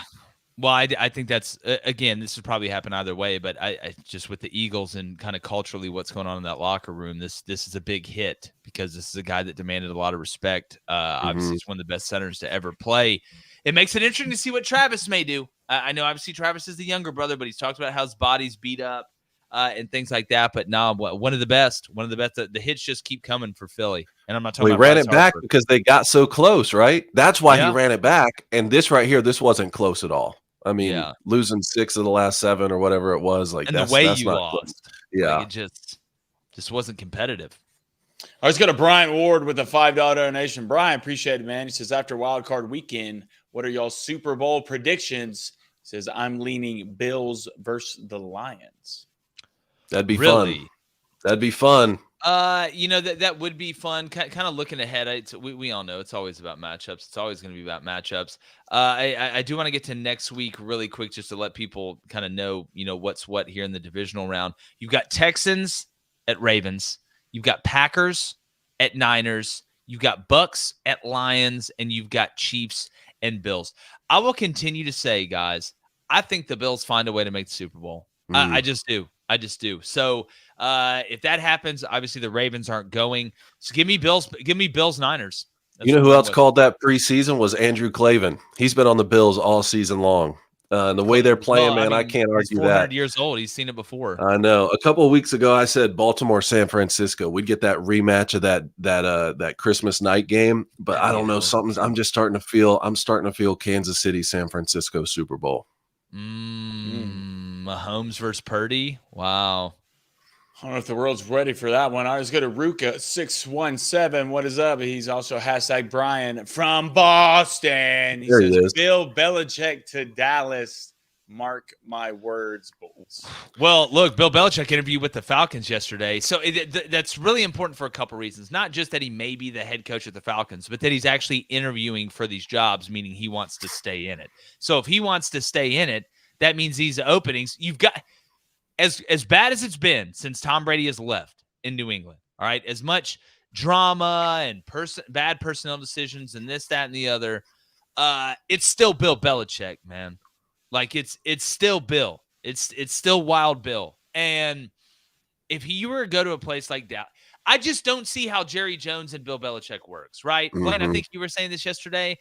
Well, I think that's, again, this would probably happen either way, but I just with the Eagles and kind of culturally what's going on in that locker room, this is a big hit because this is a guy that demanded a lot of respect. Obviously, he's one of the best centers to ever play. It makes it interesting to see what Travis may do. I know obviously Travis is the younger brother, but he's talked about how his body's beat up and things like that. But no, one of the best. The hits just keep coming for Philly. And I'm not talking about he ran it back because they got so close, right? That's why he ran it back. And this right here, this wasn't close at all. I mean, losing 6 of the last 7 or whatever it was, like, and that's the way that's you not lost, close. Yeah, like it just wasn't competitive. I was going to Brian Ward with a $5 donation. Brian, appreciate it, man. He says, after Wild Card Weekend, what are y'all Super Bowl predictions? He says, I'm leaning Bills versus the Lions. That'd be fun. That'd be fun. That would be fun. Kind of looking ahead. We all know it's always about matchups. It's always going to be about matchups. I do want to get to next week really quick just to let people kind of know, what's what here in the divisional round. You've got Texans at Ravens. You've got Packers at Niners. You've got Bucs at Lions, and you've got Chiefs and Bills. I will continue to say, guys, I think the Bills find a way to make the Super Bowl. I just do. So if that happens, obviously the Ravens aren't going. So give me Bills Niners. You know who else called that preseason was Andrew Clavin. He's been on the Bills all season long. And the way they're playing, I can't argue he's 400 that. Years old. He's seen it before. I know. A couple of weeks ago, I said Baltimore, San Francisco. We'd get that rematch of that Christmas night game. But I don't know. I'm starting to feel Kansas City, San Francisco Super Bowl. Mahomes versus Purdy. Wow. I don't know if the world's ready for that one. I was going to Ruka 617. What is up? He's also hashtag Brian from Boston. He says Bill Belichick to Dallas. Mark my words, Bulls. Well, look, Bill Belichick interviewed with the Falcons yesterday. So that's really important for a couple reasons. Not just that he may be the head coach of the Falcons, but that he's actually interviewing for these jobs, meaning he wants to stay in it. So if he wants to stay in it, that means these openings, you've got as bad as it's been since Tom Brady has left in New England. All right, as much drama and bad personnel decisions and this, that, and the other, it's still Bill Belichick, man. Like it's still Bill. It's still Wild Bill. And if you were to go to a place like that, I just don't see how Jerry Jones and Bill Belichick works, right? Mm-hmm. Glenn, I think you were saying this yesterday.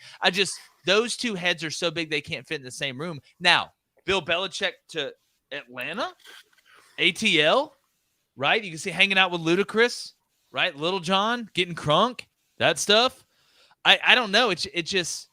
Those two heads are so big they can't fit in the same room. Now, Bill Belichick to Atlanta, ATL, right? You can see hanging out with Ludacris, right? Little John getting crunk, that stuff. I don't know. It just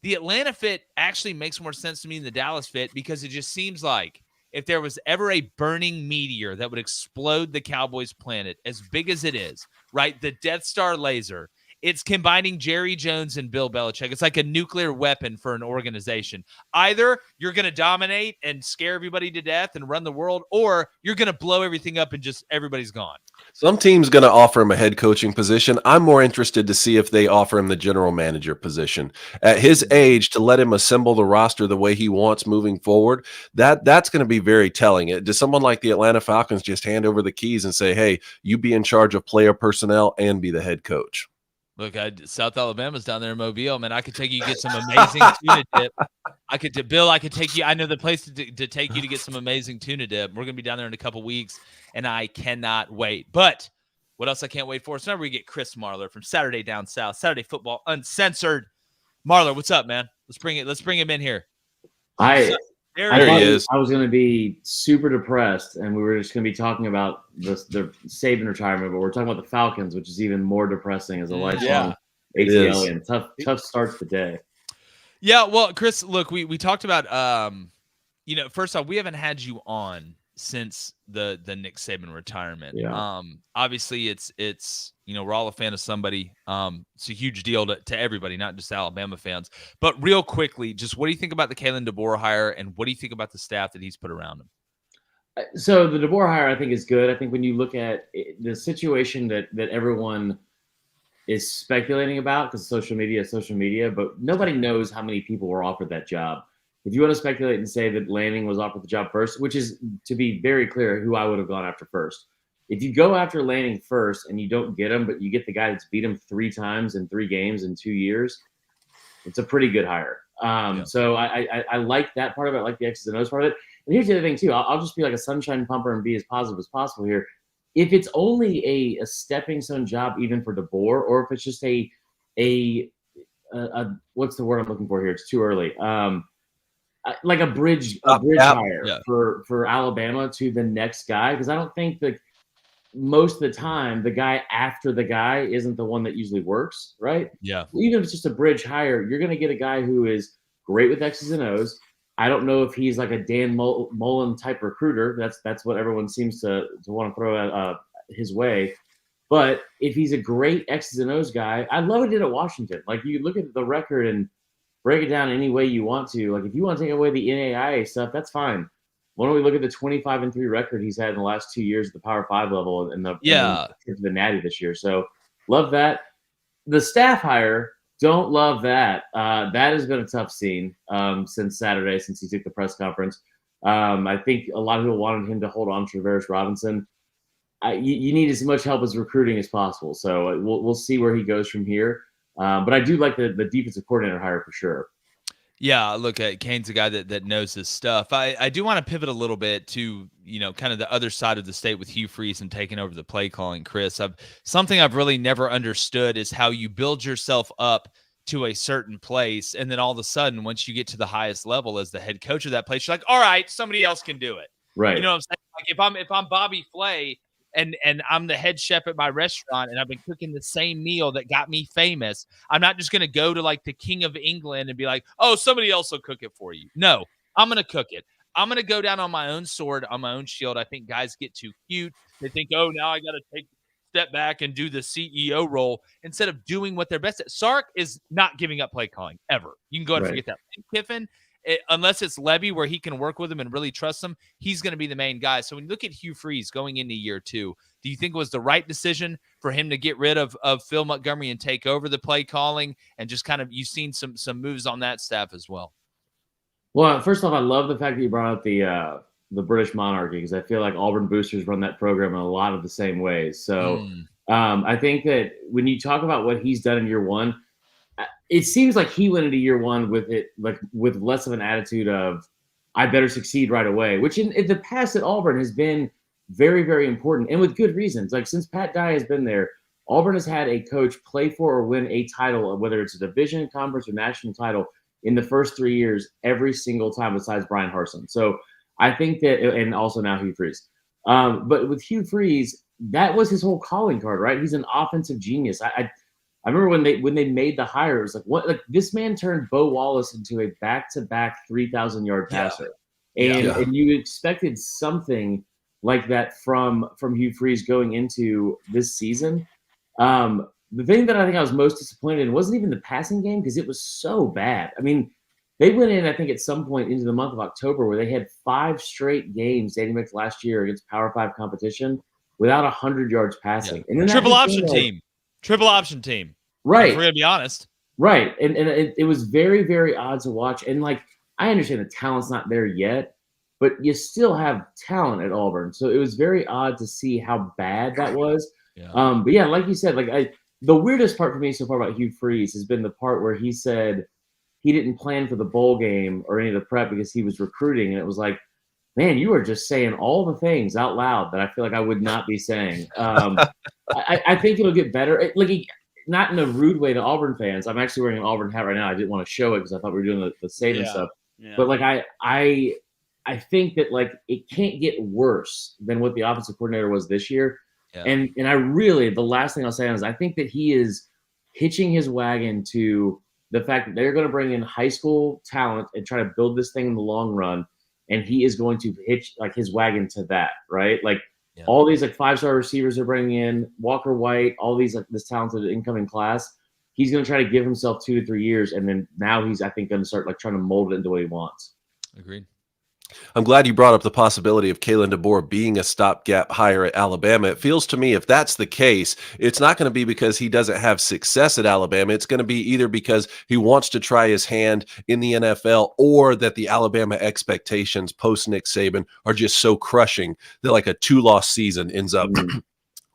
the Atlanta fit actually makes more sense to me than the Dallas fit because it just seems like if there was ever a burning meteor that would explode the Cowboys planet as big as it is, right? The Death Star laser, it's combining Jerry Jones and Bill Belichick. It's like a nuclear weapon for an organization. Either you're going to dominate and scare everybody to death and run the world, or you're going to blow everything up and just everybody's gone. Some team's going to offer him a head coaching position. I'm more interested to see if they offer him the general manager position. At his age, to let him assemble the roster the way he wants moving forward, that's going to be very telling. Does someone like the Atlanta Falcons just hand over the keys and say, hey, you be in charge of player personnel and be the head coach? Look, South Alabama's down there in Mobile, man. I could take you to get some amazing tuna dip. I could take you. I know the place to take you to get some amazing tuna dip. We're going to be down there in a couple weeks, and I cannot wait. But what else I can't wait for? So now we get Chris Marler from Saturday Down South, Saturday Football Uncensored. Marler, what's up, man? Let's bring him in here. There he is. I was going to be super depressed, and we were just going to be talking about the Saban retirement, but we're talking about the Falcons, which is even more depressing as a lifelong ACL and tough start to the day. Yeah, well, Chris, look, we talked about first off, we haven't had you on since the Nick Saban retirement. Yeah. Obviously it's we're all a fan of somebody. It's a huge deal to everybody, not just Alabama fans. But real quickly, just what do you think about the Kalen DeBoer hire, and what do you think about the staff that he's put around him? So the DeBoer hire, I think, is good. I think when you look at the situation that everyone is speculating about, because social media, but nobody knows how many people were offered that job. If you want to speculate and say that Lanning was offered the job first, which is, to be very clear, who I would have gone after first. If you go after Lanning first and you don't get him, but you get the guy that's beat him 3 times in 3 games in 2 years, it's a pretty good hire. So I like that part of it. I like the X's and O's part of it. And here's the other thing, too. I'll just be like a sunshine pumper and be as positive as possible here. If it's only a stepping stone job, even for DeBoer, or if it's just a what's the word I'm looking for here? It's too early. Like a bridge hire for Alabama to the next guy, because I don't think that most of the time the guy after the guy isn't the one that usually works, right? Yeah. Even if it's just a bridge hire, you're going to get a guy who is great with X's and O's. I don't know if he's like a Dan Mullen type recruiter. That's what everyone seems to want to throw at his way. But if he's a great X's and O's guy, I love what he did at Washington. Like, you look at the record and break it down any way you want to. Like, if you want to take away the NAIA stuff, that's fine. Why don't we look at the 25-3 record he's had in the last 2 years at the Power 5 level and the Natty this year? So love that. The staff hire, don't love that. That has been a tough scene since Saturday, since he took the press conference. I think a lot of people wanted him to hold on to Travaris Robinson. You need as much help as recruiting as possible. So we'll see where he goes from here. But I do like the defensive coordinator hire for sure. Yeah, look, Kane's a guy that knows his stuff. I do want to pivot a little bit to, kind of the other side of the state with Hugh Freeze and taking over the play calling, Chris. Something I've really never understood is how you build yourself up to a certain place, and then all of a sudden, once you get to the highest level as the head coach of that place, you're like, all right, somebody else can do it. Right. You know what I'm saying? Like if I'm Bobby Flay and I'm the head chef at my restaurant and I've been cooking the same meal that got me famous, I'm not just going to go to like the King of England and be like, oh, somebody else will cook it for you. No, I'm going to cook it. I'm going to go down on my own sword, on my own shield. I think guys get too cute. They think, oh, now I got to take a step back and do the CEO role instead of doing what they're best at. Sark is not giving up play calling ever. You can go ahead and forget that. Kiffin, unless it's Levy where he can work with him and really trust him, he's going to be the main guy. So when you look at Hugh Freeze going into year 2, do you think it was the right decision for him to get rid of Phil Montgomery and take over the play calling, and just kind of, you've seen some moves on that staff as well? Well, first off, I love the fact that you brought up the British monarchy, because I feel like Auburn boosters run that program in a lot of the same ways. So I think that when you talk about what he's done in year 1, it seems like he went into year 1 with it with less of an attitude of I better succeed right away, which in the past at Auburn has been very, very important, and with good reasons. Like since Pat Dye has been there, Auburn has had a coach play for or win a title, whether it's a division, conference, or national title, in the first 3 years every single time, besides Brian Harsin. So I think that, and also now Hugh Freeze. But with Hugh Freeze, that was his whole calling card, right? He's an offensive genius. I remember when they made the hire, it was like, what? Like this man turned Bo Wallace into a back-to-back 3,000-yard passer, and you expected something like that from Hugh Freeze going into this season. The thing that I think I was most disappointed in wasn't even the passing game, because it was so bad. I mean, they went in, I think, at some point into the month of October where they had 5 straight games dating back to last year against Power 5 competition without 100 yards passing. And then triple option team. Right. If we're gonna be honest. Right. And it was very, very odd to watch. And like, I understand the talent's not there yet, but you still have talent at Auburn. So it was very odd to see how bad that was. Yeah. But yeah, like you said, the weirdest part for me so far about Hugh Freeze has been the part where he said he didn't plan for the bowl game or any of the prep because he was recruiting. And it was like, man, you are just saying all the things out loud that I feel like I would not be saying. I think it'll get better. Not in a rude way to Auburn fans. I'm actually wearing an Auburn hat right now. I didn't want to show it because I thought we were doing the Saban stuff. Yeah. But I think that it can't get worse than what the offensive coordinator was this year. Yeah. And I really, the last thing I'll say is I think that he is hitching his wagon to the fact that they're going to bring in high school talent and try to build this thing in the long run. And he is going to hitch his wagon to that, right? All these 5-star receivers they're bringing in, Walker White, all these this talented incoming class. He's going to try to give himself 2 to 3 years, and then now he's, I think, going to start trying to mold it into what he wants. Agreed. I'm glad you brought up the possibility of Kalen DeBoer being a stopgap hire at Alabama. It feels to me, if that's the case, it's not going to be because he doesn't have success at Alabama. It's going to be either because he wants to try his hand in the NFL, or that the Alabama expectations post Nick Saban are just so crushing that a 2-loss season ends up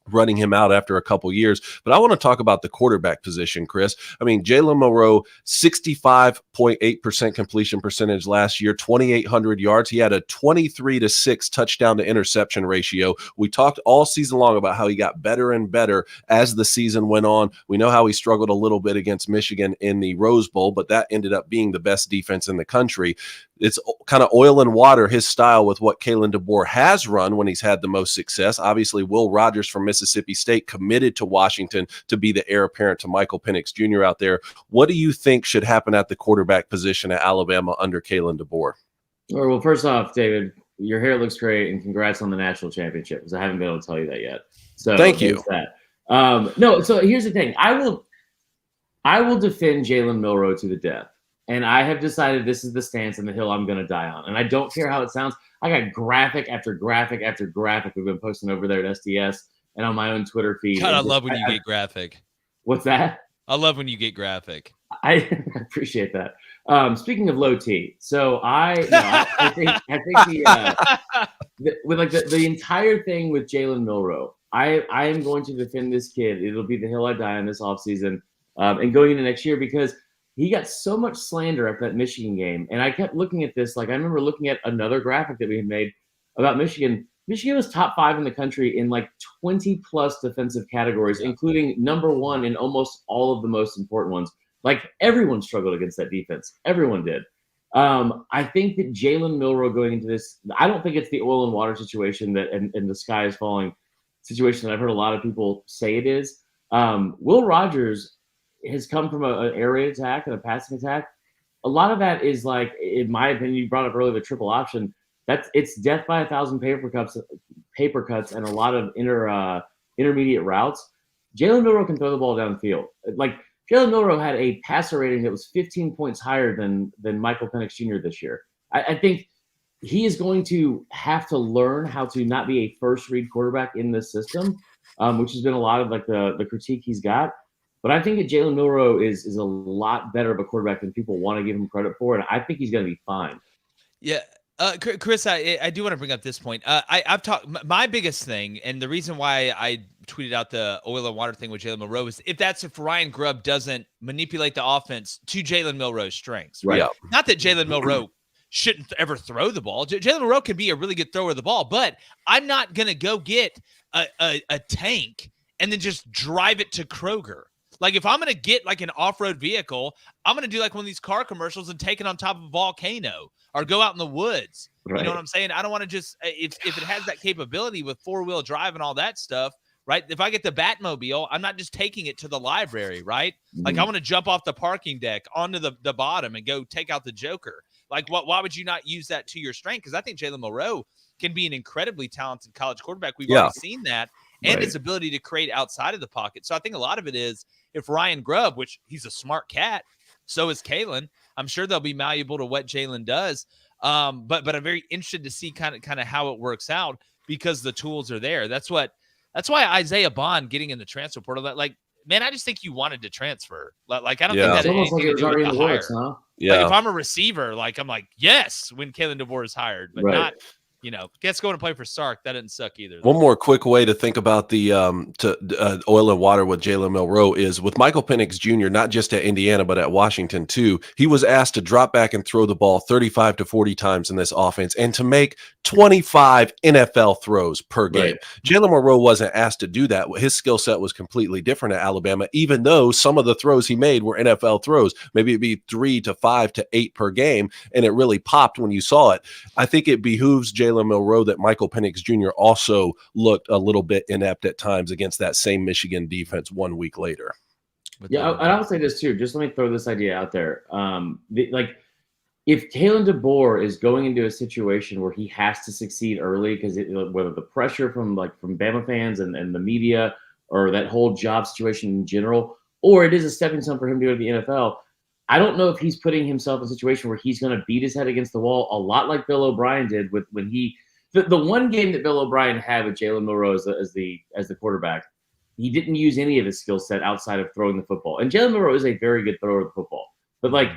running him out after a couple years. But I want to talk about the quarterback position, Chris. I mean, Jalen Milroe, 65.8% completion percentage last year, 2,800 yards. He had a 23-6 touchdown to interception ratio. We talked all season long about how he got better and better as the season went on. We know how he struggled a little bit against Michigan in the Rose Bowl, but that ended up being the best defense in the country. It's kind of oil and water, his style, with what Kalen DeBoer has run when he's had the most success. Obviously, Will Rogers from Mississippi State committed to Washington to be the heir apparent to Michael Penix Jr. out there. What do you think should happen at the quarterback position at Alabama under Kalen DeBoer? Well, first off, David, your hair looks great, and congrats on the national championship, because I haven't been able to tell you that yet. So thank you. No, so here's the thing. I will defend Jalen Milroe to the death. And I have decided this is the stance and the hill I'm going to die on. And I don't care how it sounds. I got graphic after graphic after graphic we've been posting over there at SDS and on my own Twitter feed. God, I love when you get graphic. What's that? I love when you get graphic. I appreciate that. Speaking of low T, so I think the entire thing with Jalen Milroe, I am going to defend this kid. It'll be the hill I die on this offseason and going into next year, because he got so much slander after that Michigan game. And I kept looking at this. I remember looking at another graphic that we had made about Michigan. Michigan was top 5 in the country in 20 plus defensive categories, including number 1 in almost all of the most important ones. Everyone struggled against that defense. Everyone did. I think that Jalen Milroe going into this, I don't think it's the oil and water situation that and the sky is falling situation that I've heard a lot of people say it is. Will Rogers has come from an air raid attack and a passing attack. A lot of that is in my opinion, you brought up earlier the triple option. It's death by 1,000 paper cuts and a lot of intermediate routes. Jalen Milroe can throw the ball downfield. Jalen Milroe had a passer rating that was 15 points higher than Michael Penix Jr. this year. I think he is going to have to learn how to not be a first read quarterback in this system, which has been a lot of like the critique he's got. But I think that Jalen Milroe is a lot better of a quarterback than people want to give him credit for, and I think he's going to be fine. Yeah. Chris, I do want to bring up this point. I've talked my biggest thing, and the reason why I tweeted out the oil and water thing with Jalen Milroe is if Ryan Grubb doesn't manipulate the offense to Jalen Milroe's strengths, right? Yeah. Not that Jalen Milroe shouldn't ever throw the ball. Jalen Milroe can be a really good thrower of the ball, but I'm not gonna go get a tank and then just drive it to Kroger. Like if I'm gonna get like an off-road vehicle, I'm gonna do like one of these car commercials and take it on top of a volcano or go out in the woods. Right. You know what I'm saying? I don't want to just if it has that capability with 4-wheel drive and all that stuff, right? If I get the Batmobile, I'm not just taking it to the library, right? Like I want to jump off the parking deck onto the bottom and go take out the Joker. Like why would you not use that to your strength? Because I think Jalen Milroe can be an incredibly talented college quarterback. We've already seen that. And his ability to create outside of the pocket. So I think a lot of it is if Ryan Grubb, which he's a smart cat, so is Kalen. I'm sure they'll be malleable to what Jalen does. But I'm very interested to see kind of how it works out because the tools are there. That's why Isaiah Bond getting in the transfer portal. Like, man, I just think you wanted to transfer. Like I don't think that it's almost like it was already in the works, huh? Yeah. Like if I'm a receiver, like I'm like, yes, when Kalen DeBoer is hired, but not. Gets going to play for Sark. That didn't suck either. One more quick way to think about the oil and water with Jalen Milroe is with Michael Penix Jr., not just at Indiana, but at Washington too. He was asked to drop back and throw the ball 35 to 40 times in this offense and to make 25 NFL throws per game. Right. Jalen Milroe wasn't asked to do that. His skill set was completely different at Alabama, even though some of the throws he made were NFL throws. Maybe it'd be 3 to 5 to 8 per game, and it really popped when you saw it. I think it behooves Jalen Milroe that Michael Penix Jr. also looked a little bit inept at times against that same Michigan defense 1 week later. I'll say this too. Just let me throw this idea out there. If Kalen DeBoer is going into a situation where he has to succeed early, because whether the pressure from Bama fans and the media or that whole job situation in general, or it is a stepping stone for him to go to the NFL, I don't know if he's putting himself in a situation where he's going to beat his head against the wall a lot like Bill O'Brien did when he the one game that Bill O'Brien had with Jalen Milroe as the quarterback. He didn't use any of his skill set outside of throwing the football. And Jalen Milroe is a very good thrower of the football. But like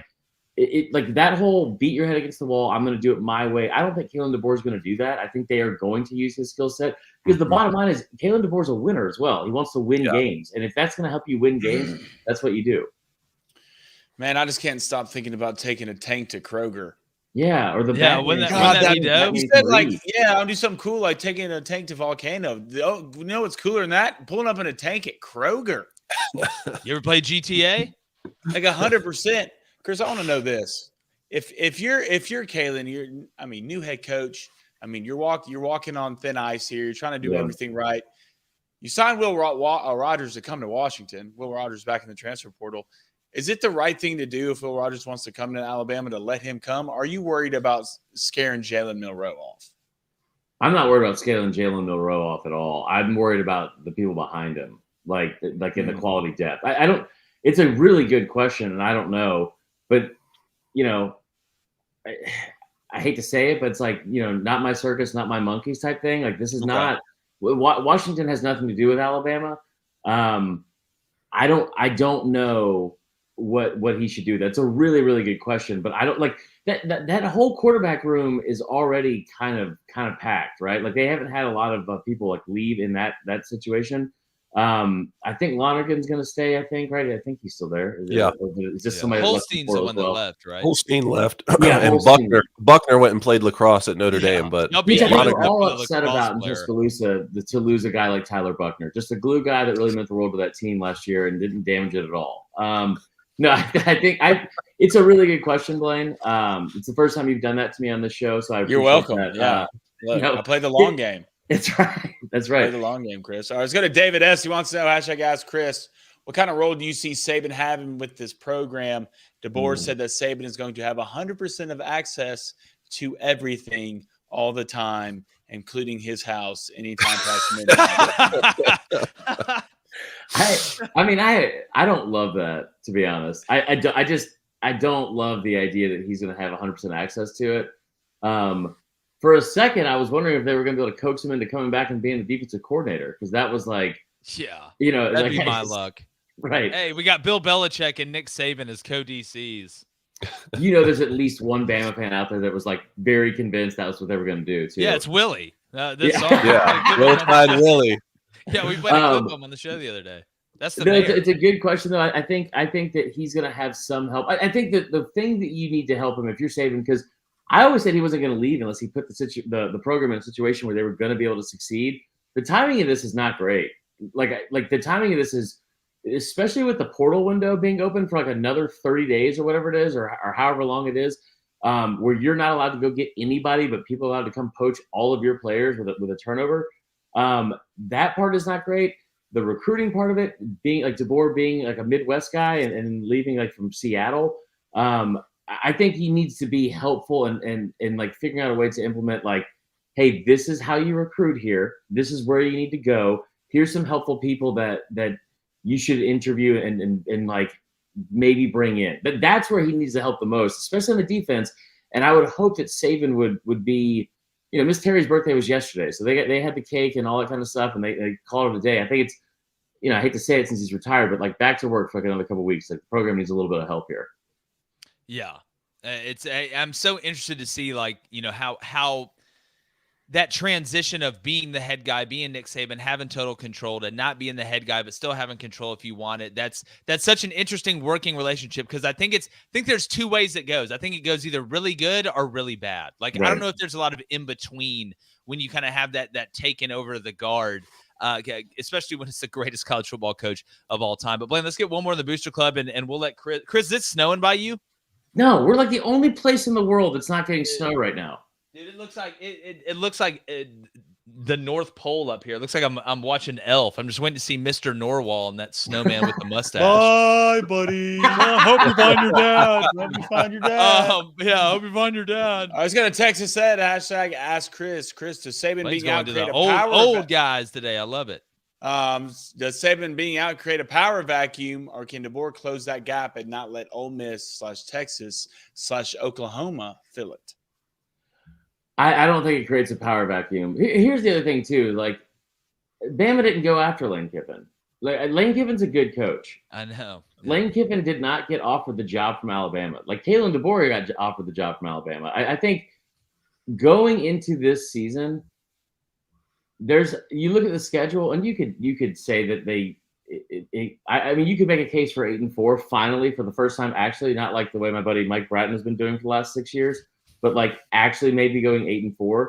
that whole beat your head against the wall, I'm going to do it my way. I don't think Kalen DeBoer is going to do that. I think they are going to use his skill set because the bottom line is Kalen DeBoer is a winner as well. He wants to win games. And if that's going to help you win games, that's what you do. Man, I just can't stop thinking about taking a tank to Kroger. Yeah, or the wouldn't that be dope? You said I'll do something cool like taking a tank to Volcano. You know what's cooler than that? Pulling up in a tank at Kroger. You ever play GTA? Like 100%. Chris, I want to know this: if you're Kalen, new head coach. You're walking on thin ice here. You're trying to do everything right. You signed Will Rogers to come to Washington. Will Rogers back in the transfer portal. Is it the right thing to do if Will Rogers wants to come to Alabama to let him come? Are you worried about scaring Jalen Milroe off? I'm not worried about scaling Jalen Milroe off at all. I'm worried about the people behind him, like in the quality depth. I don't. It's a really good question, and I don't know. But I hate to say it, but it's like not my circus, not my monkeys type thing. Like this is not. Washington has nothing to do with Alabama. I don't know what he should do. That's a really, really good question. But I don't like that whole quarterback room is already kind of packed, right? Like they haven't had a lot of people like leave in that situation. I think Lonergan's going to stay. I think he's still there. Is this somebody? Holstein's the one that left, right? Holstein left. Yeah, and Holstein. Buckner went and played lacrosse at Notre Dame. But we're all upset about in Tuscaloosa to lose a guy like Tyler Buckner, just a glue guy that really meant the world to that team last year and didn't damage it at all. No, I think it's a really good question, Blaine. It's the first time you've done that to me on this show, so you're welcome. That. Yeah, look, I played the long game. That's right. Play the long game, Chris. All right, let's go to David S. He wants to know, #ask Chris, what kind of role do you see Saban having with this program? DeBoer said that Saban is going to have 100% of access to everything all the time, including his house anytime past midnight. I mean, I don't love that, to be honest. I don't love the idea that he's going to have 100% access to it. For a second, I was wondering if they were going to be able to coax him into coming back and being the defensive coordinator, because that was like, Yeah, that'd that'd be my luck. Right. Hey, we got Bill Belichick and Nick Saban as co-DCs. There's at least one Bama fan out there that was like very convinced that was what they were going to do too. Yeah, it's Willie. Yeah, Willie. Yeah, we played a clip him on the show the other day. That's the it's a good question though. I think that he's going to have some help. I think that the thing that you need to help him if you're Saban, because I always said he wasn't going to leave unless he put the program in a situation where they were going to be able to succeed. The timing of this is not great. Like the timing of this is, especially with the portal window being open for like another 30 days or whatever it is, or however long it is, where you're not allowed to go get anybody, but people are allowed to come poach all of your players with a turnover. That part is not great. The recruiting part of it, being like DeBoer being like a Midwest guy and leaving like from Seattle, I think he needs to be helpful and like figuring out a way to implement like, hey, this is how you recruit here. This is where you need to go. Here's some helpful people that you should interview and like maybe bring in. But that's where he needs to help the most, especially on the defense. And I would hope that Saban would be, Miss Terry's birthday was yesterday, so they had the cake and all that kind of stuff, and they called it a day. I think it's, I hate to say it since he's retired, but like back to work for like another couple of weeks. Like the program needs a little bit of help here. Yeah, I'm so interested to see like how that transition of being the head guy, being Nick Saban, having total control, to not being the head guy but still having control if you want it. That's such an interesting working relationship, because I think there's two ways it goes. I think it goes either really good or really bad. Like right. I don't know if there's a lot of in between when you kind of have that taken over the guard. Especially when it's the greatest college football coach of all time. But Blaine, let's get one more in the Booster Club, and we'll let Chris. Chris, is it snowing by you? No, we're like the only place in the world that's not getting snow right now. Dude, it looks like it looks like the North Pole up here. It looks like I'm watching Elf. I'm just waiting to see Mr. Norwal and that snowman with the mustache. Bye, buddy. Hope you find your dad. Hope you find your dad. Yeah, hope you find your dad. I was gonna text and said hashtag ask Chris. Chris, does Saban being out to create the a power old guys today? I love it. Does Saban being out create a power vacuum, or can DeBoer close that gap and not let Ole Miss /Texas /Oklahoma fill it? I don't think it creates a power vacuum. Here's the other thing too. Like, Bama didn't go after Lane Kiffin. Like, Lane Kiffin's a good coach. I know. Yeah. Lane Kiffin did not get offered the job from Alabama. Like, Kalen DeBoer got offered the job from Alabama. I think going into this season, you look at the schedule, and you could say that I mean, you could make a case for 8-4 finally for the first time. Actually, not like the way my buddy Mike Bratton has been doing for the last 6 years. But like actually maybe going 8-4.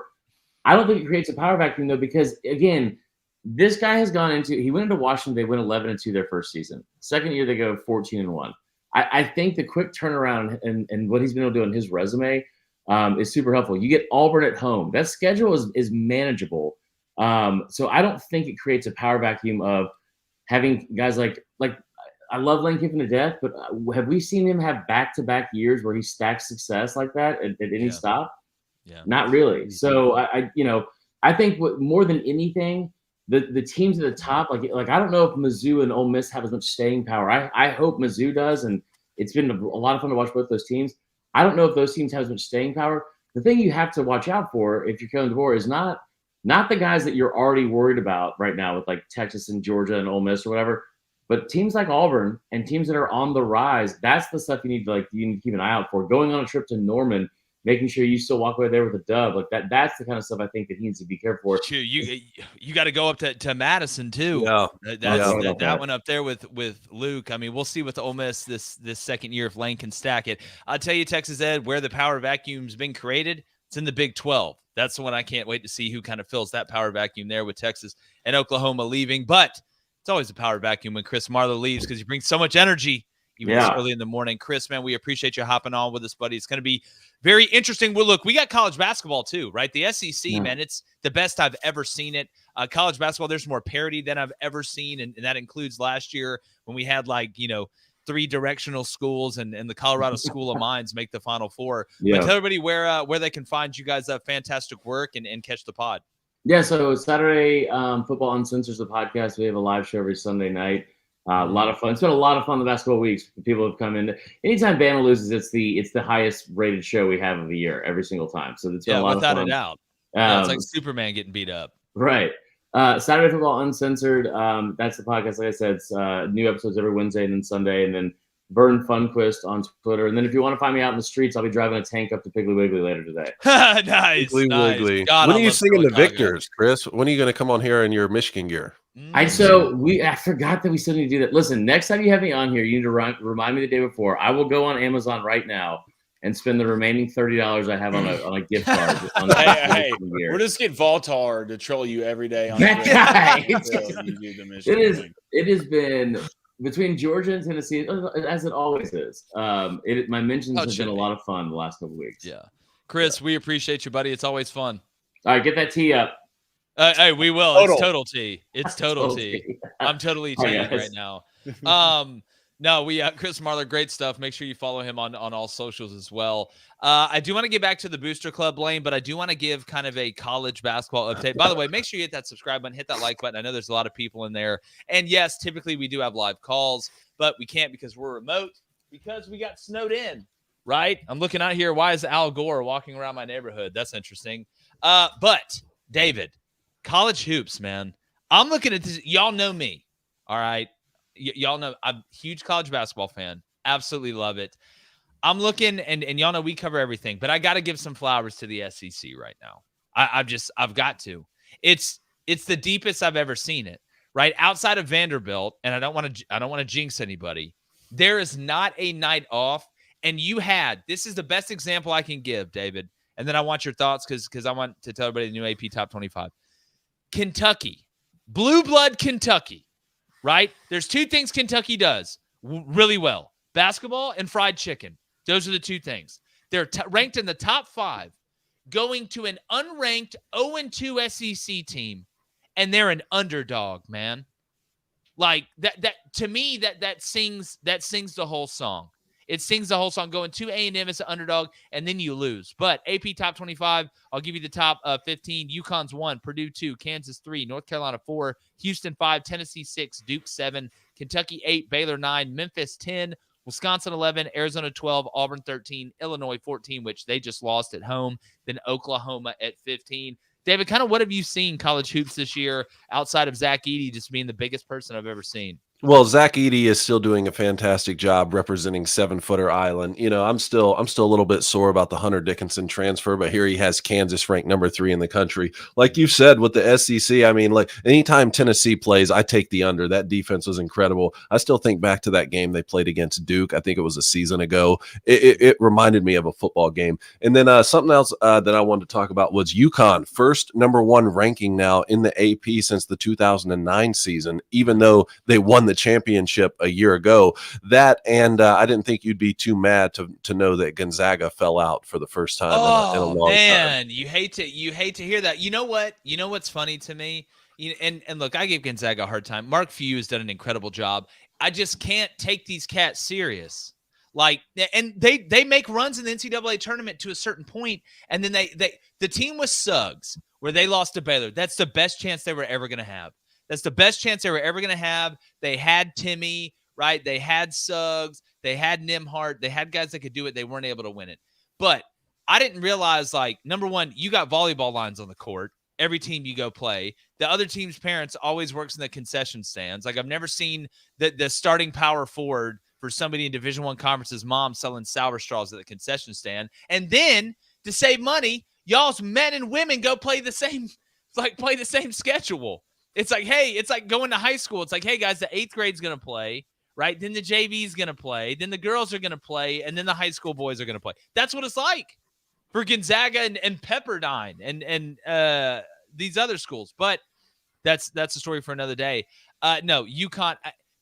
I don't think it creates a power vacuum though, because again, this guy has he went into Washington, they went 11-2 their first season. Second year they go 14-1. I think the quick turnaround and what he's been able to do on his resume is super helpful. You get Auburn at home. That schedule is manageable. So I don't think it creates a power vacuum of having guys like I love Lane Kiffin to death, but have we seen him have back-to-back years where he stacks success like that at any stop? Yeah, not really. So I think more than anything, the teams at the top, like I don't know if Mizzou and Ole Miss have as much staying power. I hope Mizzou does, and it's been a lot of fun to watch both those teams. I don't know if those teams have as much staying power. The thing you have to watch out for if you're Kalen DeBoer is not the guys that you're already worried about right now with like Texas and Georgia and Ole Miss or whatever. But teams like Auburn and teams that are on the rise, that's the stuff you need to keep an eye out for. Going on a trip to Norman, making sure you still walk away there with a dub, like that's the kind of stuff I think that he needs to be careful for. You got to go up to Madison too. Yeah. That one up there with Luke. I mean, we'll see with Ole Miss this second year if Lane can stack it. I'll tell you, Texas Ed, where the power vacuum's been created, it's in the Big 12. That's the one I can't wait to see who kind of fills that power vacuum there with Texas and Oklahoma leaving. But it's always a power vacuum when Chris Marlowe leaves because he brings so much energy even this early in the morning. Chris, man, we appreciate you hopping on with us, buddy. It's going to be very interesting. Well, look, we got college basketball too, right? The SEC, man, it's the best I've ever seen it. College basketball, there's more parity than I've ever seen, and that includes last year when we had 3 directional schools and the Colorado School of Mines make the Final Four. Yeah. But tell everybody where they can find you guys' fantastic work and catch the pod. Yeah, so Saturday, Football Uncensored, the podcast. We have a live show every Sunday night. A lot of fun. It's been a lot of fun the last couple of weeks. People have come in. Anytime Bama loses, it's the highest rated show we have of the year every single time. So it's been a lot of without fun. a doubt. Yeah, it's like Superman getting beat up. Right. Saturday Football Uncensored. That's the podcast. Like I said, it's new episodes every Wednesday and then Sunday, and then Vern Funquist on Twitter. And then if you want to find me out in the streets, I'll be driving a tank up to Piggly Wiggly later today. Nice. Wiggly. God, when I are you love singing the Chicago. Victors, Chris? When are you going to come on here in your Michigan gear? I forgot that we still need to do that. Listen, next time you have me on here, you need to remind me the day before. I will go on Amazon right now and spend the remaining $30 I have on a gift card. Hey, we'll just get Voltar to troll you every day on that guy. It has been between Georgia and Tennessee, as it always is. My mentions have been a lot of fun the last couple of weeks. Yeah, Chris, we appreciate you, buddy. It's always fun. All right, get that tee up. Hey, we will. Total. It's total tea. It's total tea. I'm totally teeing right now. No, Chris Marler, great stuff. Make sure you follow him on all socials as well. I do want to get back to the Booster Club, Blaine, but I do want to give kind of a college basketball update. By the way, make sure you hit that subscribe button, hit that like button. I know there's a lot of people in there. And yes, typically we do have live calls, but we can't because we're remote because we got snowed in, right? I'm looking out here. Why is Al Gore walking around my neighborhood? That's interesting. But David, college hoops, man. I'm looking at this. Y'all know me, all right? Y'all know I'm a huge college basketball fan. Absolutely love it. I'm looking, and y'all know we cover everything, but I got to give some flowers to the SEC right now. I've got to. It's the deepest I've ever seen it, right? Outside of Vanderbilt, and I don't want to jinx anybody. There is not a night off, and this is the best example I can give, David, and then I want your thoughts because I want to tell everybody the new AP Top 25. Kentucky, blue blood Kentucky. Right? There's two things Kentucky does really well. Basketball and fried chicken. Those are the two things. They're ranked in the top 5, going to an unranked 0-2 SEC team, and they're an underdog, man. Like that to me, that sings the whole song. It sings the whole song. Going to A&M as an underdog, and then you lose. But AP Top 25, I'll give you the top 15. UConn's 1, Purdue 2, Kansas 3, North Carolina 4, Houston 5, Tennessee 6, Duke 7, Kentucky 8, Baylor 9, Memphis 10, Wisconsin 11, Arizona 12, Auburn 13, Illinois 14, which they just lost at home, then Oklahoma at 15. David, kind of what have you seen college hoops this year outside of Zach Edey just being the biggest person I've ever seen? Well, Zach Edey is still doing a fantastic job representing 7-footer Island. You know, I'm still a little bit sore about the Hunter Dickinson transfer, but here he has Kansas ranked number 3 in the country. Like you said with the SEC, I mean, like anytime Tennessee plays, I take the under. That defense was incredible. I still think back to that game they played against Duke. I think it was a season ago. It reminded me of a football game. And then something else that I wanted to talk about was UConn, first number 1 ranking now in the AP since the 2009 season, even though they won the championship a year ago. That and I didn't think you'd be too mad to know that Gonzaga fell out for the first time in a long time. You hate to hear that. You know what? You know what's funny to me? And look, I gave Gonzaga a hard time. Mark Few has done an incredible job. I just can't take these cats serious. Like, and they make runs in the NCAA tournament to a certain point, and then the team was Suggs where they lost to Baylor. That's the best chance they were ever going to have. That's the best chance they were ever going to have. They had Timmy, right? They had Suggs. They had Nimhart. They had guys that could do it. They weren't able to win it. But I didn't realize, like, number one, you got volleyball lines on the court. Every team you go play. The other team's parents always works in the concession stands. Like, I've never seen the starting power forward for somebody in Division I conference's mom selling sour straws at the concession stand. And then to save money, y'all's men and women go play the same schedule. It's like, hey, it's like going to high school. It's like, hey, guys, the 8th grade's going to play, right? Then the JV's going to play. Then the girls are going to play. And then the high school boys are going to play. That's what it's like for Gonzaga and Pepperdine and these other schools. But that's a story for another day. No, UConn,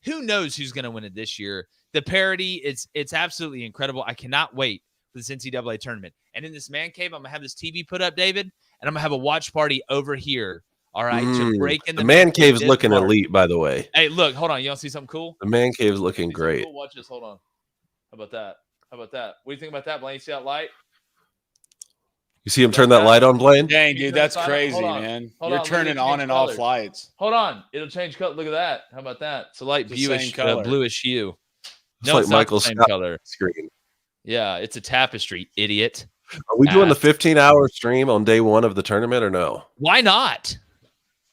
who knows who's going to win it this year? The parity, it's absolutely incredible. I cannot wait for this NCAA tournament. And in this man cave, I'm going to have this TV put up, David, and I'm going to have a watch party over here. All right, to break in the man cave's looking elite, by the way. Hey, look, hold on. You want to see something cool? The man cave's looking great. Cool? Watch this. Hold on. How about that? What do you think about that, Blaine? You see that light? You see him turn that light on, Blaine? Dang, You dude, turn that's the sign on. crazy, Hold on. man. Hold You're on, look at turning it on change and off colors. lights. Hold on. It'll change color. Look at that. How about that? It's a light It's the same bluish, color. bluish hue. It's No, like it's not Michael the same Scott color. screen. Yeah, it's a tapestry, idiot. Are we doing the Ass. 15-hour stream on day one of the tournament or no? Why not?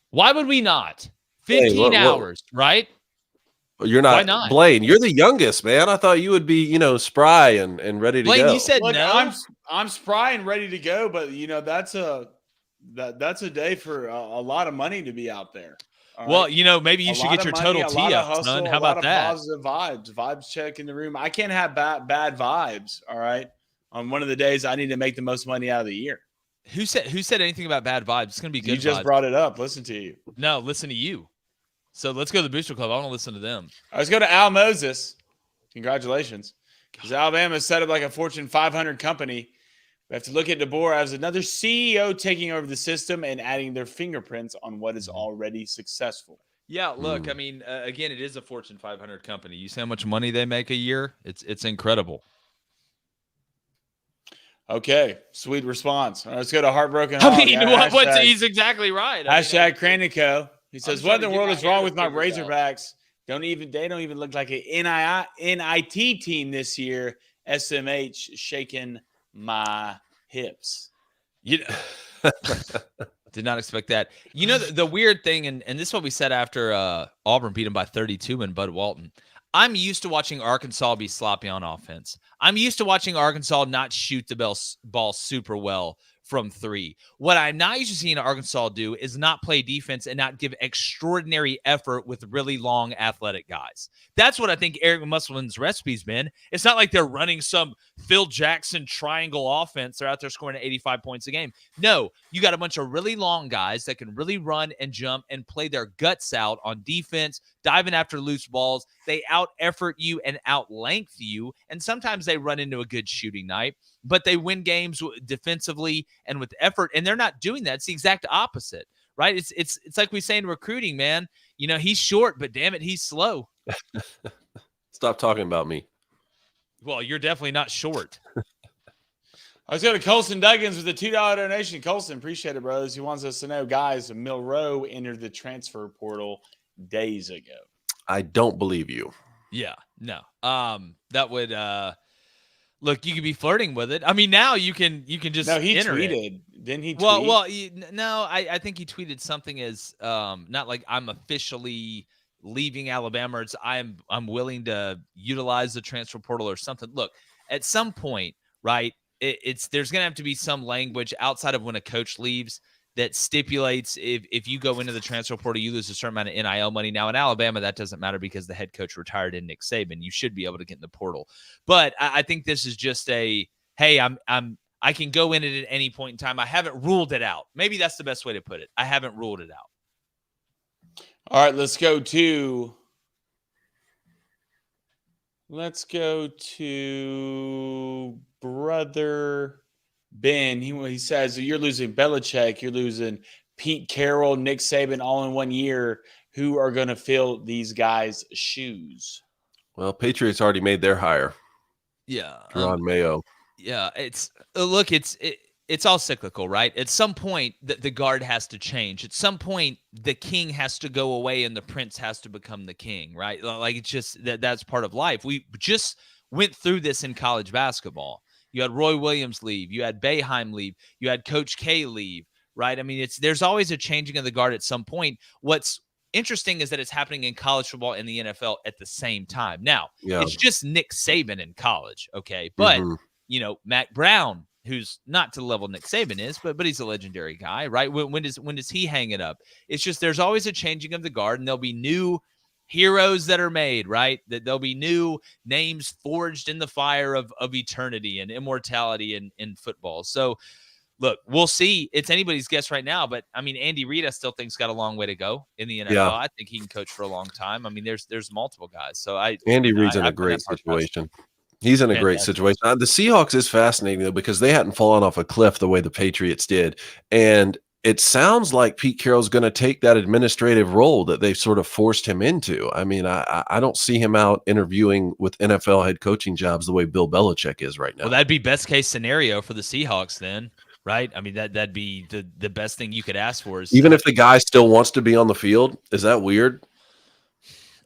Why would we not? 15 what- hours, right? You're Why not, not? Blaine. You're the youngest, man. I thought you would be, spry and ready to Blaine, go. you said Look, no. I'm spry and ready to go, but that's a day for a lot of money to be out there. All Well, right? maybe you A should lot get of your money, total a lot tee of up, hustle, son. a How lot about of that? positive vibes check in the room. I can't have bad vibes. All right, on one of the days I need to make the most money out of the year. Who said anything about bad vibes? It's gonna be good. You just vibes. brought it up. Listen to you. No, listen to you. So let's go to the Booster Club. I want to listen to them. Let's go to Al Moses. Congratulations. Because Alabama is set up like a Fortune 500 company. We have to look at DeBoer as another CEO taking over the system and adding their fingerprints on what is already successful. Yeah, look, I mean, again, it is a Fortune 500 company. You see how much money they make a year? It's incredible. Okay, sweet response. All right, let's go to Heartbroken I Hog. mean, he's exactly right. Hashtag Cranico. He says, trying "What in to the get world my is wrong hair with my figured out." Razorbacks? They don't even look like an NIT team this year. SMH shaking my hips." You did not expect that. The weird thing, and this is what we said after Auburn beat him by 32 in Bud Walton. I'm used to watching Arkansas be sloppy on offense. I'm used to watching Arkansas not shoot the ball super well from three. What I'm not used to seeing Arkansas do is not play defense and not give extraordinary effort with really long athletic guys. That's what I think Eric Musselman's recipe's been. It's not like they're running some Phil Jackson triangle offense. They're out there scoring 85 points a game. No, you got a bunch of really long guys that can really run and jump and play their guts out on defense, diving after loose balls. They out-effort you and out-length you, and sometimes they run into a good shooting night, but they win games defensively and with effort, and they're not doing that. It's the exact opposite, right? It's like we say in recruiting, man. He's short, but damn it, he's slow. Stop talking about me. Well, you're definitely not short. Let's go to Colson Duggins with a $2 donation. Colson, appreciate it, bros. He wants us to know, guys, Milroe entered the transfer portal days ago. I don't believe you. Yeah, no. That would look. You could be flirting with it. I mean, now you can just No, he enter tweeted. it. Didn't he tweet? Well, no. I think he tweeted something as not like I'm officially leaving Alabama. Or it's I'm willing to utilize the transfer portal or something. Look, at some point, right? There's going to have to be some language outside of when a coach leaves that stipulates if you go into the transfer portal, you lose a certain amount of NIL money. Now in Alabama, that doesn't matter because the head coach retired in Nick Saban. You should be able to get in the portal. But I think this is just hey, I can go in it at any point in time. I haven't ruled it out. Maybe that's the best way to put it. I haven't ruled it out. All right, let's go to brother Ben. He says, you're losing Belichick, you're losing Pete Carroll, Nick Saban all in 1 year. Who are going to fill these guys' shoes? Well, Patriots already made their hire. Yeah. Ron Mayo. Yeah. It's all cyclical, right? At some point, the guard has to change. At some point, the king has to go away and the prince has to become the king, right? Like it's just that's part of life. We just went through this in college basketball. You had Roy Williams leave. You had Boeheim leave. You had Coach K leave, right? I mean, there's always a changing of the guard at some point. What's interesting is that it's happening in college football and the NFL at the same time. Now, It's just Nick Saban in college, okay? But, Matt Brown, who's not to the level Nick Saban is, but he's a legendary guy, right? When does he hang it up? It's just there's always a changing of the guard, and there'll be new heroes that are made, right? That there'll be new names forged in the fire of eternity and immortality in football. So, look, we'll see. It's anybody's guess right now, but I mean, Andy Reid, I still think's got a long way to go in the NFL. Yeah. I think he can coach for a long time. I mean, there's multiple guys. So Andy Reid's in a great situation. He's in a great situation. The Seahawks is fascinating though because they hadn't fallen off a cliff the way the Patriots did, and it sounds like Pete Carroll's going to take that administrative role that they've sort of forced him into. I mean, I don't see him out interviewing with NFL head coaching jobs the way Bill Belichick is right now. Well, that'd be best case scenario for the Seahawks then. right? I mean, that'd be the best thing you could ask for. Is Even if the guy still wants to be on the field, is that weird?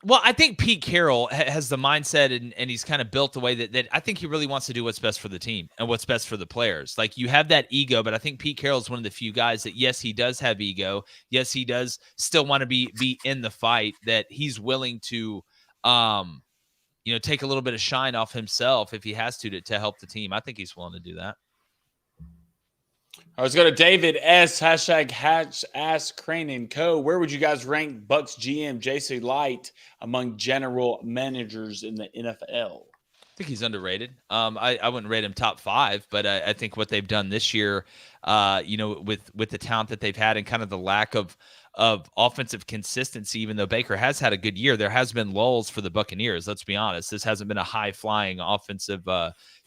Well, I think Pete Carroll has the mindset, and he's kind of built the way that I think he really wants to do what's best for the team and what's best for the players. Like, you have that ego, but I think Pete Carroll is one of the few guys that, yes, he does have ego. Yes, he does still want to be in the fight, that he's willing to, take a little bit of shine off himself if he has to help the team. I think he's willing to do that. I was going to David S. #hatch Ask Crane and Co. Where would you guys rank Bucs GM J.C. Light among general managers in the NFL? I think he's underrated. I wouldn't rate him top 5, but I think what they've done this year, with the talent that they've had and kind of the lack of offensive consistency, even though Baker has had a good year, there has been lulls for the Buccaneers. Let's be honest. This hasn't been a high-flying offensive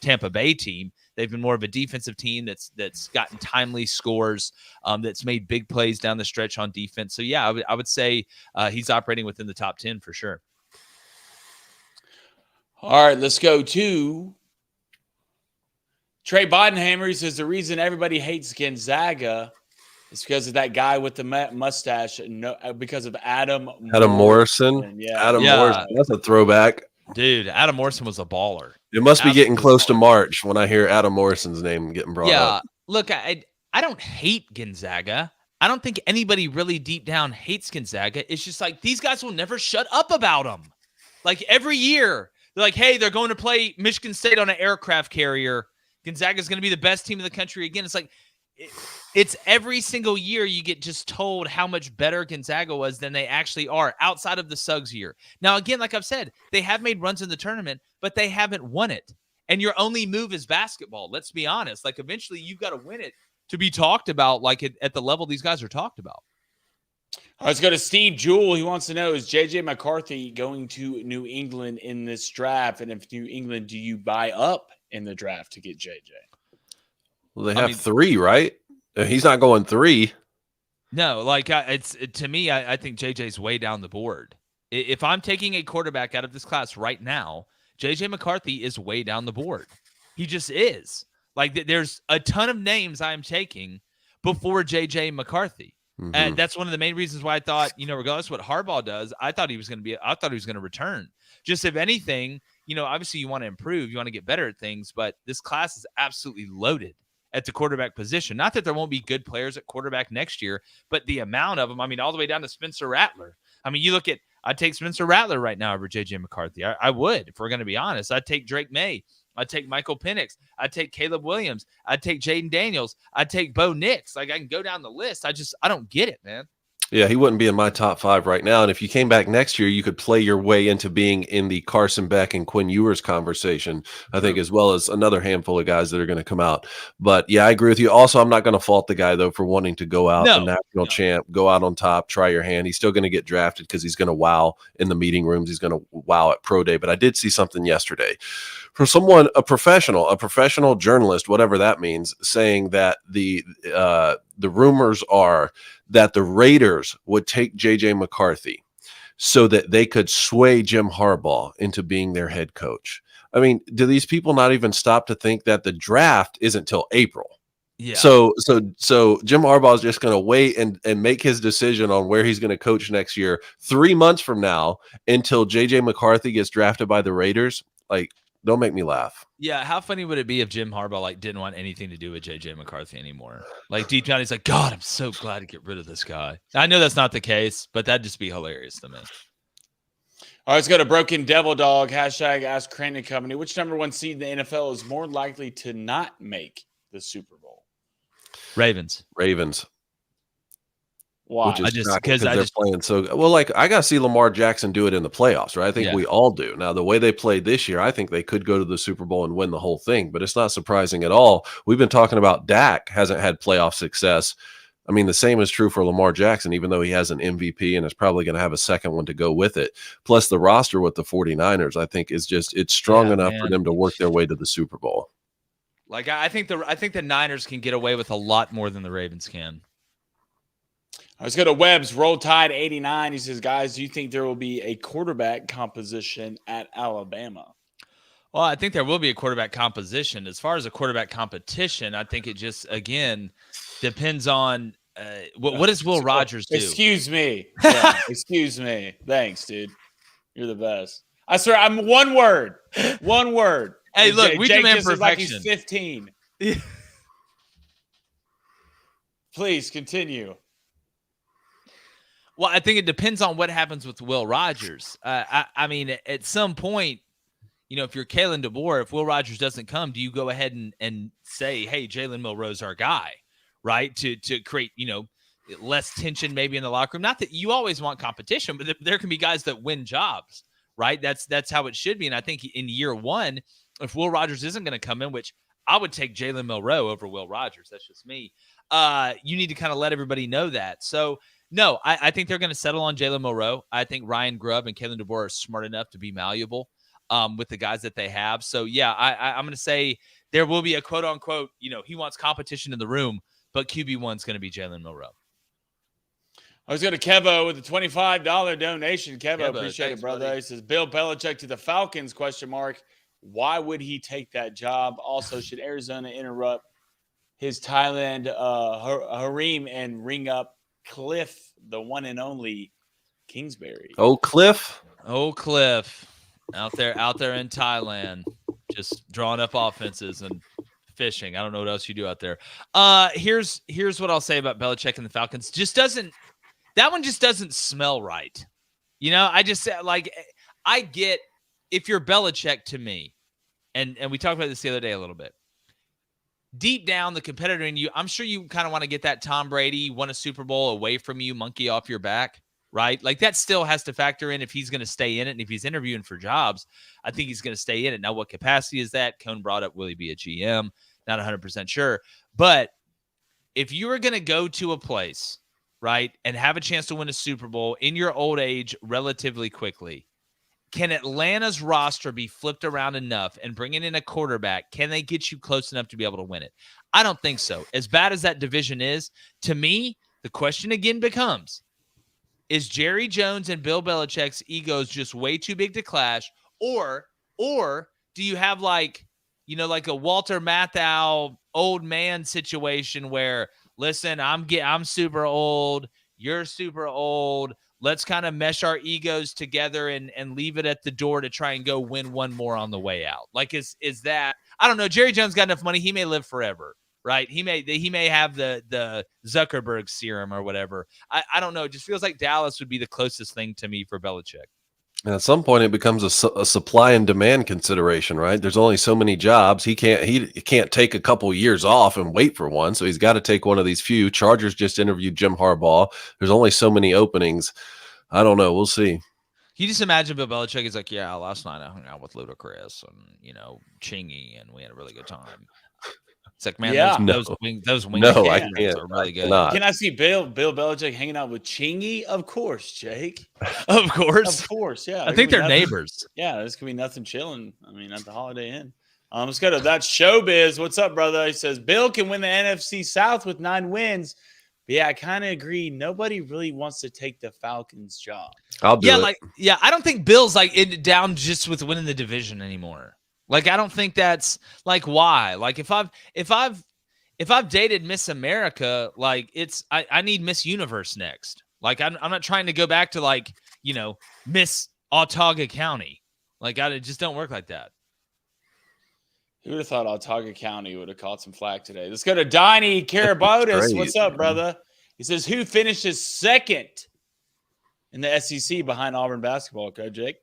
Tampa Bay team. They've been more of a defensive team that's gotten timely scores, that's made big plays down the stretch on defense. So, yeah, I would say he's operating within the top 10 for sure. All right, let's go to Trey Bodenhammer. He says the reason everybody hates Gonzaga is because of that guy with the mustache. No, because of Adam Morrison. Yeah, Adam Morrison. That's a throwback. Dude, Adam Morrison was a baller. It must be getting close to March when I hear Adam Morrison's name getting brought up. Yeah, look, I don't hate Gonzaga. I don't think anybody really deep down hates Gonzaga. It's just like these guys will never shut up about them. Like every year, they're like, hey, they're going to play Michigan State on an aircraft carrier. Gonzaga's going to be the best team in the country again. It's like it's every single year you get just told how much better Gonzaga was than they actually are outside of the Suggs year. Now, again, like I've said, they have made runs in the tournament, but they haven't won it. And your only move is basketball. Let's be honest. Like, eventually you've got to win it to be talked about like at the level these guys are talked about. All right, let's go to Steve Jewell. He wants to know, is J.J. McCarthy going to New England in this draft? And if New England, do you buy up in the draft to get J.J.? Well, they have 3, right? He's not going 3. No, like to me, I think JJ's way down the board. If I'm taking a quarterback out of this class right now, JJ McCarthy is way down the board. He just is. Like, there's a ton of names I'm taking before JJ McCarthy. Mm-hmm. And that's one of the main reasons why I thought, regardless of what Harbaugh does, I thought he was going to return. Just if anything, obviously you want to improve, you want to get better at things, but this class is absolutely loaded at the quarterback position. Not that there won't be good players at quarterback next year, but the amount of them, I mean, all the way down to Spencer Rattler. I mean, you look at, I'd take Spencer Rattler right now over J.J. McCarthy. I would, if we're going to be honest. I'd take Drake May. I'd take Michael Penix. I'd take Caleb Williams. I'd take Jaden Daniels. I'd take Bo Nix. Like, I can go down the list. I don't get it, man. Yeah, he wouldn't be in my top 5 right now. And if you came back next year, you could play your way into being in the Carson Beck and Quinn Ewers conversation, I think, as well as another handful of guys that are going to come out. But yeah, I agree with you. Also, I'm not going to fault the guy, though, for wanting to go out, the national champ, go out on top, try your hand. He's still going to get drafted because he's going to wow in the meeting rooms. He's going to wow at Pro Day. But I did see something yesterday from someone, a professional journalist, whatever that means, saying that the rumors are that the Raiders would take J.J. McCarthy so that they could sway Jim Harbaugh into being their head coach. I mean, do these people not even stop to think that the draft isn't till April? Yeah. So Jim Harbaugh is just going to wait and make his decision on where he's going to coach next year 3 months from now until J.J. McCarthy gets drafted by the Raiders? Like, don't make me laugh. Yeah, how funny would it be if Jim Harbaugh didn't want anything to do with J.J. McCarthy anymore? Like, deep down, he's like, God, I'm so glad to get rid of this guy. I know that's not the case, but that'd just be hilarious to me. All right, let's go to Broken Devil Dog. #Ask Crane and Company. Which number 1 seed in the NFL is more likely to not make the Super Bowl? Ravens. Why? Because they're playing so well. Like, I got to see Lamar Jackson do it in the playoffs, right? I think we all do. Now, the way they played this year, I think they could go to the Super Bowl and win the whole thing, but it's not surprising at all. We've been talking about Dak hasn't had playoff success. I mean, the same is true for Lamar Jackson, even though he has an MVP and is probably going to have a second one to go with it. Plus, the roster with the 49ers, I think, is it's strong enough for them to work their way to the Super Bowl. Like, I think the Niners can get away with a lot more than the Ravens can. Let's go to Webb's Roll Tide 89. He says, guys, do you think there will be a quarterback composition at Alabama? Well, I think there will be a quarterback composition. As far as a quarterback competition, I think it just, again, depends on what does Will Rogers do? Excuse me. Yeah, excuse me. Thanks, dude. You're the best. I swear, I'm one word. One word. Hey, And look, we Jake demand just is like he's perfection. 15. Please continue. Well, I think it depends on what happens with Will Rogers. I mean, at some point, you know, if you're Kalen DeBoer, if Will Rogers doesn't come, do you go ahead and say, hey, Jalen Milroe's our guy, right? To create, you know, less tension maybe in the locker room. Not that you always want competition, but there can be guys that win jobs, right? That's how it should be. And I think in year one, if Will Rogers isn't going to come in, which I would take Jalen Milroe over Will Rogers. That's just me. You need to kind of let everybody know that. So, no, I think they're going to settle on Jalen Milroe. I think Ryan Grubb and Kalen DeBoer are smart enough to be malleable with the guys that they have. So, yeah, I'm going to say there will be a quote-unquote, you know, he wants competition in the room, but QB1 is going to be Jalen Milroe. I was going to Kevo with a $25 donation. Kevo, appreciate thanks, it, brother. buddy. He says, Bill Belichick to the Falcons, ? Why would he take that job? Also, should Arizona interrupt his Thailand harem and ring up Cliff, the one and only Kingsbury? Oh, Cliff. Oh, Cliff, out there in Thailand, just drawing up offenses and fishing. I don't know what else you do out there. Here's what I'll say about Belichick and the Falcons. That one just doesn't smell right. You know, I get if you're Belichick to me, and we talked about this the other day a little bit. Deep down, the competitor in you, I'm sure you kind of want to get that Tom Brady won a Super Bowl away from you, monkey off your back, right? Like that still has to factor in if he's going to stay in it. And if he's interviewing for jobs, I think he's going to stay in it. Now, what capacity is that? Cone brought up, will he be a GM? Not 100% sure. But if you are going to go to a place, right, and have a chance to win a Super Bowl in your old age relatively quickly, can Atlanta's roster be flipped around enough and bringing in a quarterback? Can they get you close enough to be able to win it? I don't think so. As bad as that division is, to me, the question again becomes, is Jerry Jones and Bill Belichick's egos just way too big to clash? Or do you have like a Walter Matthau old man situation where, listen, I'm super old, you're super old. Let's kind of mesh our egos together and leave it at the door to try and go win one more on the way out. Like, is that, I don't know. Jerry Jones got enough money. He may live forever, right? He may have the Zuckerberg serum or whatever. I don't know. It just feels like Dallas would be the closest thing to me for Belichick. And at some point, it becomes a supply and demand consideration, right? There's only so many jobs. He can't take a couple years off and wait for one, so he's got to take one of these few. Chargers just interviewed Jim Harbaugh. There's only so many openings. I don't know. We'll see. You just imagine Bill Belichick is like, yeah, last night I hung out with Ludacris and, Chingy, and we had a really good time. It's like, man, Yeah. those wings No, I can't. are really good. Cannot. Can I see Bill Belichick hanging out with Chingy? Of course, Jake. Of course. Of course, yeah. I think they're neighbors. Yeah, this could be nothing chilling. I mean, at the Holiday Inn. Let's go to that showbiz. What's up, brother? He says Bill can win the NFC South with 9 wins. But yeah, I kind of agree. Nobody really wants to take the Falcons' job. I'll do it. I don't think Bill's down just with winning the division anymore. Like, I don't think that's like why. Like, if I've dated Miss America, like I need Miss Universe next. Like, I'm not trying to go back to Miss Autauga County. Like, it just don't work like that. Who would have thought Autauga County would have caught some flack today? Let's go to Donnie Carabotis. What's up, brother? He says, who finishes second in the SEC behind Auburn basketball? Okay, Jake.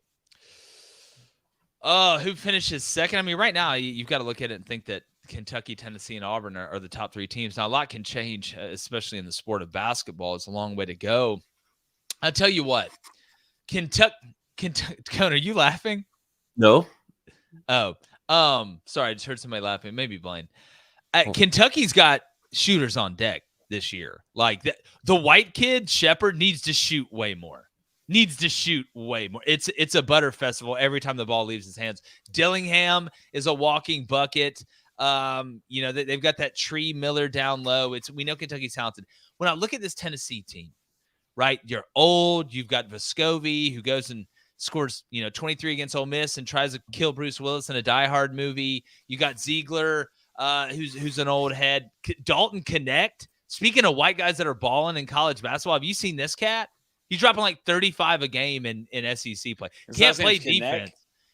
Who finishes second? I mean, right now, you've got to look at it and think that Kentucky, Tennessee, and Auburn are the top 3 teams. Now, a lot can change, especially in the sport of basketball. It's a long way to go. I'll tell you what. Kentucky, Cone, are you laughing? No. Oh, sorry, I just heard somebody laughing. Maybe Blaine. Kentucky's got shooters on deck this year. Like the white kid, Shepard, needs to shoot way more. It's a butter festival every time the ball leaves his hands. Dillingham is a walking bucket. They've got that Tree Miller down low. We know Kentucky's talented. When I look at this Tennessee team, right, you're old. You've got Vescovi who goes and scores 23 against Ole Miss and tries to kill Bruce Willis in a Die Hard movie. You got Ziegler, who's an old head. Dalton Connect. Speaking of white guys that are balling in college basketball, have you seen this cat? He's dropping like 35 a game in SEC play. Can't play defense.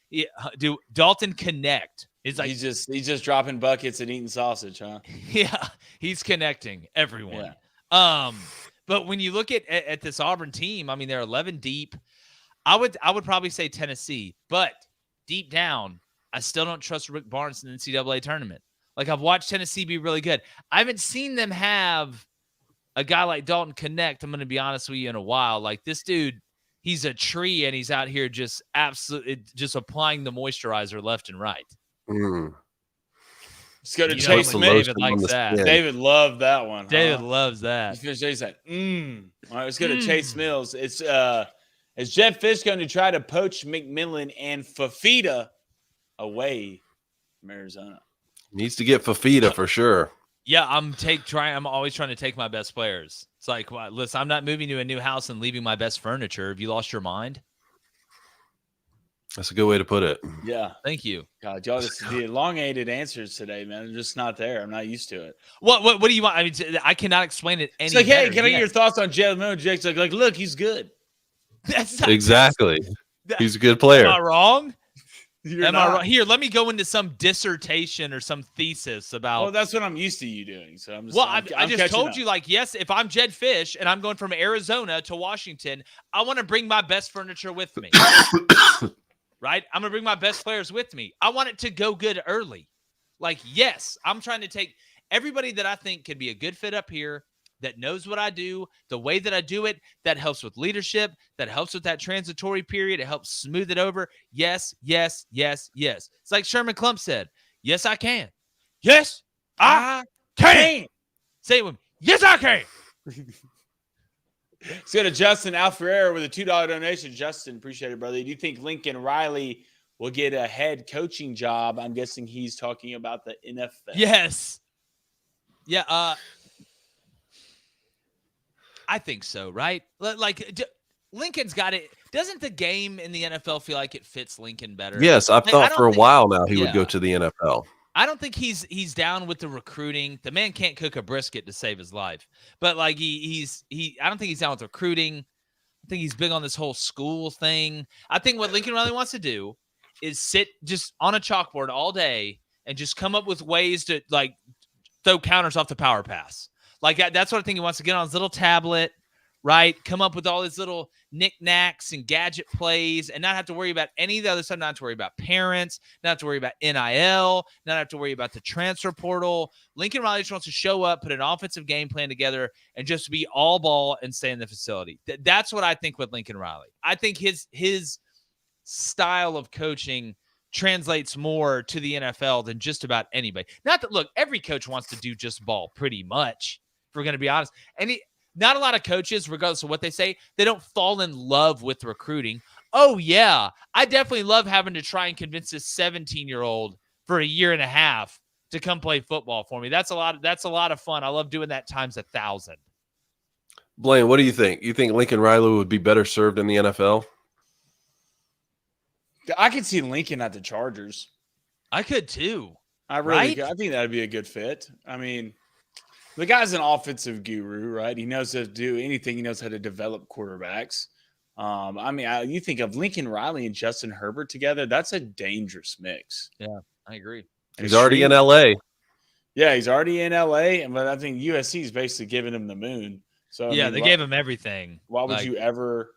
Yeah, dude, Dalton Connect. He's just dropping buckets and eating sausage, huh? Yeah, he's connecting everyone. Yeah. But when you look at this Auburn team, I mean, they're 11 deep. I would probably say Tennessee, but deep down, I still don't trust Rick Barnes in the NCAA tournament. Like, I've watched Tennessee be really good. I haven't seen them have a guy like Dalton Connect, I'm going to be honest with you, in a while. Like, this dude, he's a tree, and he's out here just absolutely just applying the moisturizer left and right. Let's go to Chase Mills. David likes that. David loved that one. David loves that. He's like, All right, let's go to Chase Mills. It's is Jedd Fisch going to try to poach McMillan and Fafita away from Arizona? Needs to get Fafita for sure. Yeah, I'm always trying to take my best players. It's like, well, listen, I'm not moving to a new house and leaving my best furniture. Have you lost your mind? That's a good way to put it. Yeah. Thank you. God, y'all, the elongated answers today, man. They're just not there. I'm not used to it. What do you want? I mean, I cannot explain it any It's like, better. hey, can I get your thoughts on Jalen Mills? Jake's like, look, he's good. That's not, exactly. He's a good player. Am I wrong? Am I wrong? Here, let me go into some dissertation or some thesis about. Well, that's what I'm used to you doing. So I'm just. Well, I'm I just told up. you, like, yes, if I'm Jedd Fisch and I'm going from Arizona to Washington, I want to bring my best furniture with me. Right? I'm going to bring my best players with me. I want it to go good early. Like, yes, I'm trying to take everybody that I think could be a good fit up here, that knows what I do, the way that I do it, that helps with leadership, that helps with that transitory period. It helps smooth it over. Yes, yes, yes, yes. It's like Sherman Klump said, yes, I can. Yes, I can. Say it with me. Yes, I can. Let's go to Justin Alferreira with a $2 donation. Justin, appreciate it, brother. Do you think Lincoln Riley will get a head coaching job? I'm guessing he's talking about the NFL. Yes. Yeah. I think so, right? Like, Lincoln's got it. Doesn't the game in the NFL feel like it fits Lincoln better? Yes, I've thought for a while now he would go to the NFL. I don't think he's down with the recruiting. The man can't cook a brisket to save his life. But like I don't think he's down with recruiting. I think he's big on this whole school thing. I think what Lincoln Riley wants to do is sit just on a chalkboard all day and just come up with ways to like throw counters off the power pass. Like that's what I think he wants to get on his little tablet, right? Come up with all his little knickknacks and gadget plays and not have to worry about any of the other stuff, not have to worry about parents, not have to worry about NIL, not have to worry about the transfer portal. Lincoln Riley just wants to show up, put an offensive game plan together, and just be all ball and stay in the facility. That's what I think with Lincoln Riley. I think his style of coaching translates more to the NFL than just about anybody. Not that, look, every coach wants to do just ball pretty much, if we're going to be honest. Not a lot of coaches, regardless of what they say, they don't fall in love with recruiting. Oh, yeah. I definitely love having to try and convince this 17-year-old for a year and a half to come play football for me. That's a lot of fun. I love doing that times 1,000. Blaine, what do you think? You think Lincoln Riley would be better served in the NFL? I could see Lincoln at the Chargers. I could too. I really could. I think that'd be a good fit. I mean, the guy's an offensive guru, right? He knows how to do anything. He knows how to develop quarterbacks. I mean, you think of Lincoln Riley and Justin Herbert together, that's a dangerous mix. Yeah, I agree. He's already in L.A. Yeah, he's already in L.A., but I think USC is basically giving him the moon. So yeah, they gave him everything. Why would you ever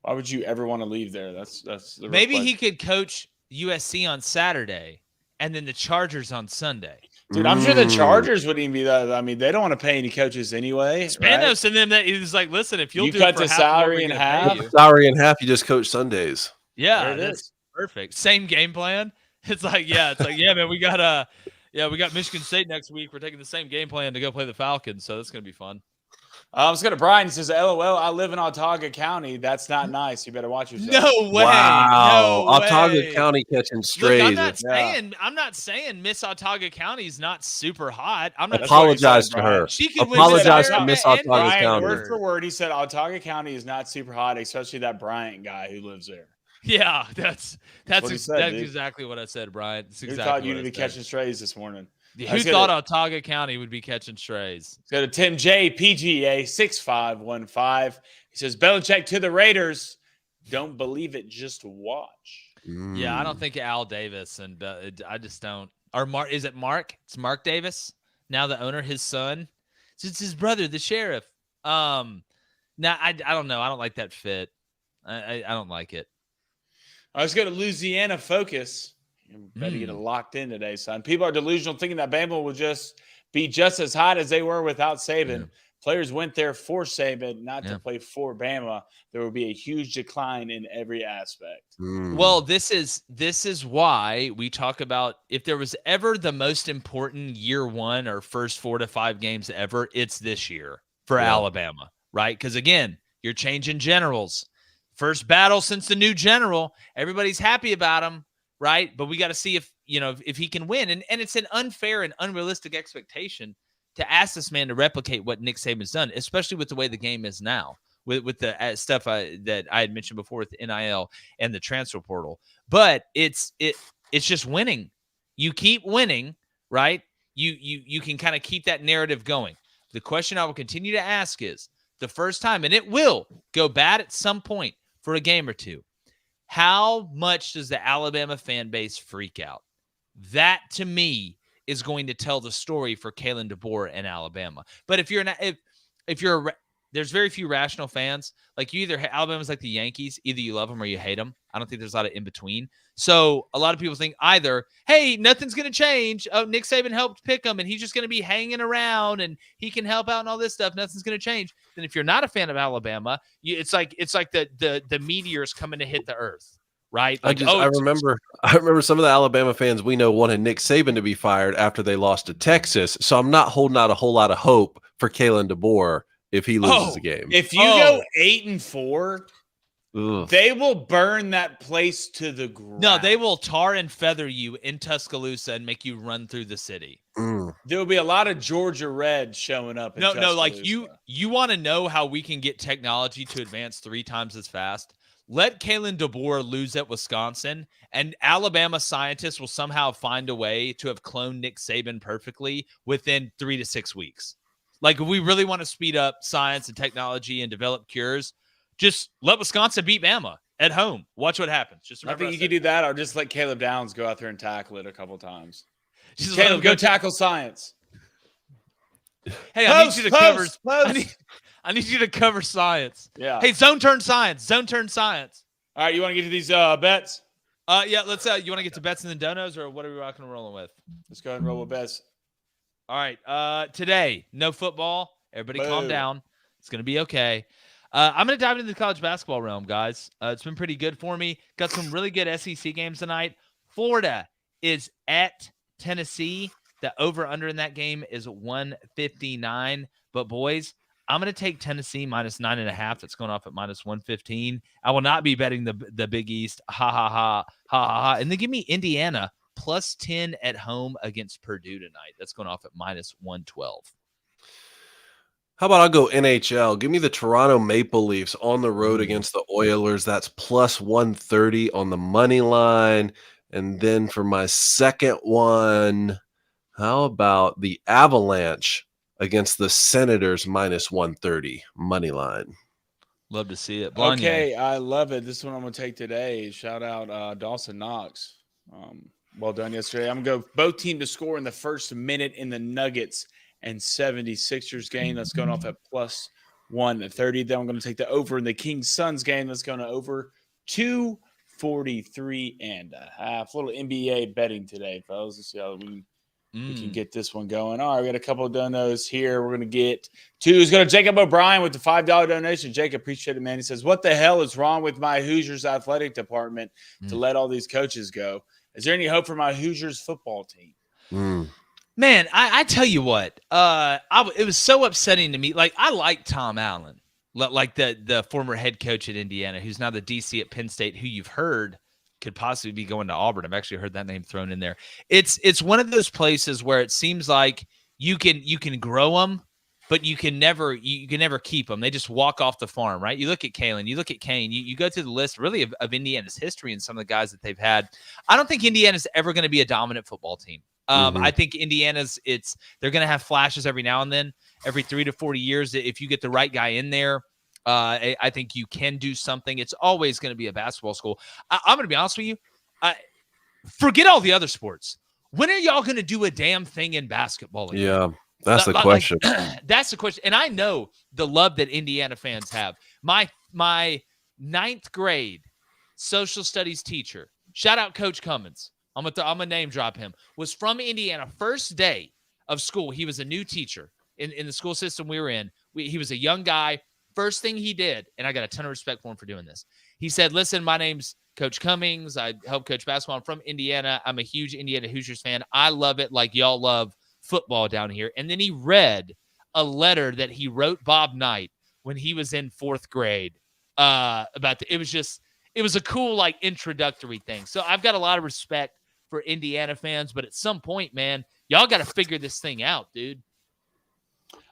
want to leave there? That's the maybe he could coach USC on Saturday and then the Chargers on Sunday. Dude, I'm sure the Chargers wouldn't even be that. I mean, they don't want to pay any coaches anyway. Spanos and them, that he was like, listen, if you'll you do cut it for the salary in half, you just coach Sundays. Yeah, that's perfect. Same game plan. It's like, yeah, man, we got Michigan State next week. We're taking the same game plan to go play the Falcons, so that's gonna be fun. Let's go to Brian. He says, LOL, I live in Autauga County. That's not nice. You better watch yourself. No way. Wow. No Autauga way. County catching strays. Look, I'm not saying Miss Autauga County is not super hot. I'm not apologize to her. She could apologize to Miss Autauga County. Word for word, he said Autauga County is not super hot, especially that Bryant guy who lives there. Yeah, that's what he said, dude. exactly what I said, Brian. That's Who exactly thought you'd what I be said. catching strays this morning? Who thought Otago County would be catching strays? Let's go to Tim J, PGA 6515. He says, Belichick to the Raiders. Don't believe it, just watch. Yeah, I don't think Al Davis, and I just don't. Or Mark, is it Mark? It's Mark Davis, now the owner, his son. It's his brother, the sheriff. Now I don't know. I don't like that fit. I don't like it. Let's go to Louisiana Focus. You better get it locked in today, son. People are delusional, thinking that Bama will just be just as hot as they were without Saban. Yeah. Players went there for Saban, not to play for Bama. There will be a huge decline in every aspect. Well, this is why we talk about, if there was ever the most important year one or first 4 to 5 games ever, it's this year for Alabama, right? Because again, you're changing generals. First battle since the new general. Everybody's happy about him, right? But we got to see if he can win. And it's an unfair and unrealistic expectation to ask this man to replicate what Nick Saban's done, especially with the way the game is now, with the stuff that I had mentioned before with NIL and the transfer portal. But it's just winning. You keep winning, right? You can kind of keep that narrative going. The question I will continue to ask is, the first time, and it will go bad at some point for a game or two, how much does the Alabama fan base freak out? That, to me, is going to tell the story for Kalen DeBoer and Alabama. But there's very few rational fans. Like, Alabama's like the Yankees. Either you love them or you hate them. I don't think there's a lot of in between. So a lot of people think either, hey, nothing's going to change. Oh, Nick Saban helped pick him, and he's just going to be hanging around, and he can help out and all this stuff. Nothing's going to change. Then if you're not a fan of Alabama, it's like the meteors coming to hit the earth, right? Like, I remember some of the Alabama fans we know wanted Nick Saban to be fired after they lost to Texas. So I'm not holding out a whole lot of hope for Kalen DeBoer if he loses the game. If you go 8-4, they will burn that place to the ground. No, they will tar and feather you in Tuscaloosa and make you run through the city. There will be a lot of Georgia red showing up. No, like you want to know how we can get technology to advance 3 times as fast? Let Kalen DeBoer lose at Wisconsin, and Alabama scientists will somehow find a way to have cloned Nick Saban perfectly within 3 to 6 weeks. Like, if we really want to speed up science and technology and develop cures, just let Wisconsin beat Bama at home. Watch what happens. Just I think you could do that, or just let Caleb Downs go out there and tackle it a couple times. Just Caleb, go tackle science. Hey, I need you to cover. I need you to cover science. Yeah. Hey, zone turn science. Zone turn science. All right, you want to get to these bets? Yeah. Let's. You want to get to bets and then donos, or what are we rocking and rolling with? Let's go ahead and roll with bets. All right. Today, no football. Everybody calm down. It's going to be okay. I'm going to dive into the college basketball realm, guys. It's been pretty good for me. Got some really good SEC games tonight. Florida is at Tennessee. The over-under in that game is 159. But, boys, I'm going to take Tennessee minus 9.5. That's going off at minus 115. I will not be betting the Big East. Ha, ha, ha, ha, ha, ha. And then give me Indiana plus 10 at home against Purdue tonight. That's going off at minus 112. How about I'll go NHL? Give me the Toronto Maple Leafs on the road against the Oilers. That's plus 130 on the money line. And then for my second one, how about the Avalanche against the Senators minus 130 money line? Love to see it. Blonde. Okay, I love it. This one I'm going to take today. Shout out Dawson Knox. Well done yesterday. I'm going to go both teams to score in the first minute in the Nuggets and 76ers game. That's going off at plus 130. Then I'm going to take the over in the Kings Suns game. That's going to over 243.5. Little NBA betting today, fellas. Let's see how we can get this one going. All right, we got a couple of donos here. We're going to get to who's going to Jacob O'Brien with the $5 donation. Jacob, appreciate it, man. He says, what the hell is wrong with my Hoosiers athletic department to let all these coaches go? Is there any hope for my Hoosiers football team? Man, I tell you what, it was so upsetting to me. Like, I like Tom Allen, like the former head coach at Indiana, who's now the DC at Penn State, who you've heard could possibly be going to Auburn. I've actually heard that name thrown in there. It's one of those places where it seems like you can grow them but you can never keep them. They just walk off the farm, right? You look at Kalen, you look at Kane, you go through the list really of Indiana's history and some of the guys that they've had. I don't think Indiana's ever going to be a dominant football team. I think Indiana's they're going to have flashes every now and then, every 3 to 40 years. If you get the right guy in there, I think you can do something. It's always going to be a basketball school. I'm going to be honest with you. Forget all the other sports. When are y'all going to do a damn thing in basketball again? Yeah, that's the question. That's the question. And I know the love that Indiana fans have. My 9th grade social studies teacher, shout out Coach Cummins. I'm gonna name drop him. Was from Indiana. First day of school, he was a new teacher in the school system we were in. He was a young guy. First thing he did, and I got a ton of respect for him for doing this. He said, "Listen, my name's Coach Cummings. I help coach basketball. I'm from Indiana. I'm a huge Indiana Hoosiers fan. I love it like y'all love football down here." And then he read a letter that he wrote Bob Knight when he was in 4th grade it was a cool like introductory thing. So I've got a lot of respect for Indiana fans, but at some point, man, y'all got to figure this thing out, dude.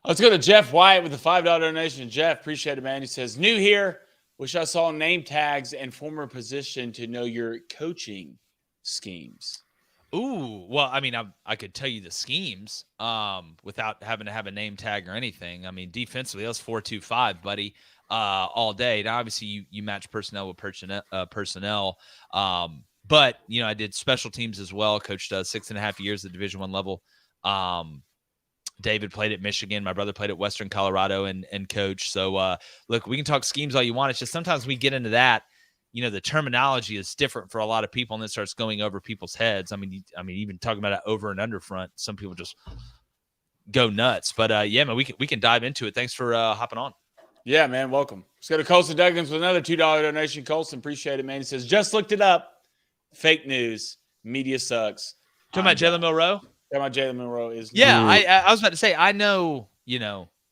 Let's go to Jeff White with a $5 donation. Jeff, appreciate it, man. He says, new here. Wish I saw name tags and former position to know your coaching schemes. Ooh, well, I mean, I could tell you the schemes without having to have a name tag or anything. I mean, defensively, that's 4-2-5, buddy, all day. Now, obviously, you match personnel with personnel. But, I did special teams as well. Coached 6.5 years at Division I level. David played at Michigan. My brother played at Western Colorado and coached. So, look, we can talk schemes all you want. It's just sometimes we get into that. The terminology is different for a lot of people, and it starts going over people's heads. I mean, even talking about an over and under front, some people just go nuts. But yeah, man, we can dive into it. Thanks for hopping on. Yeah, man, welcome. Let's go to Colson Duggins with another $2 donation. Colson, appreciate it, man. He says, just looked it up. Fake news. Media sucks. Talking about Jalen Milroe? Talking about Jalen Milroe is. Yeah, I was about to say, I know,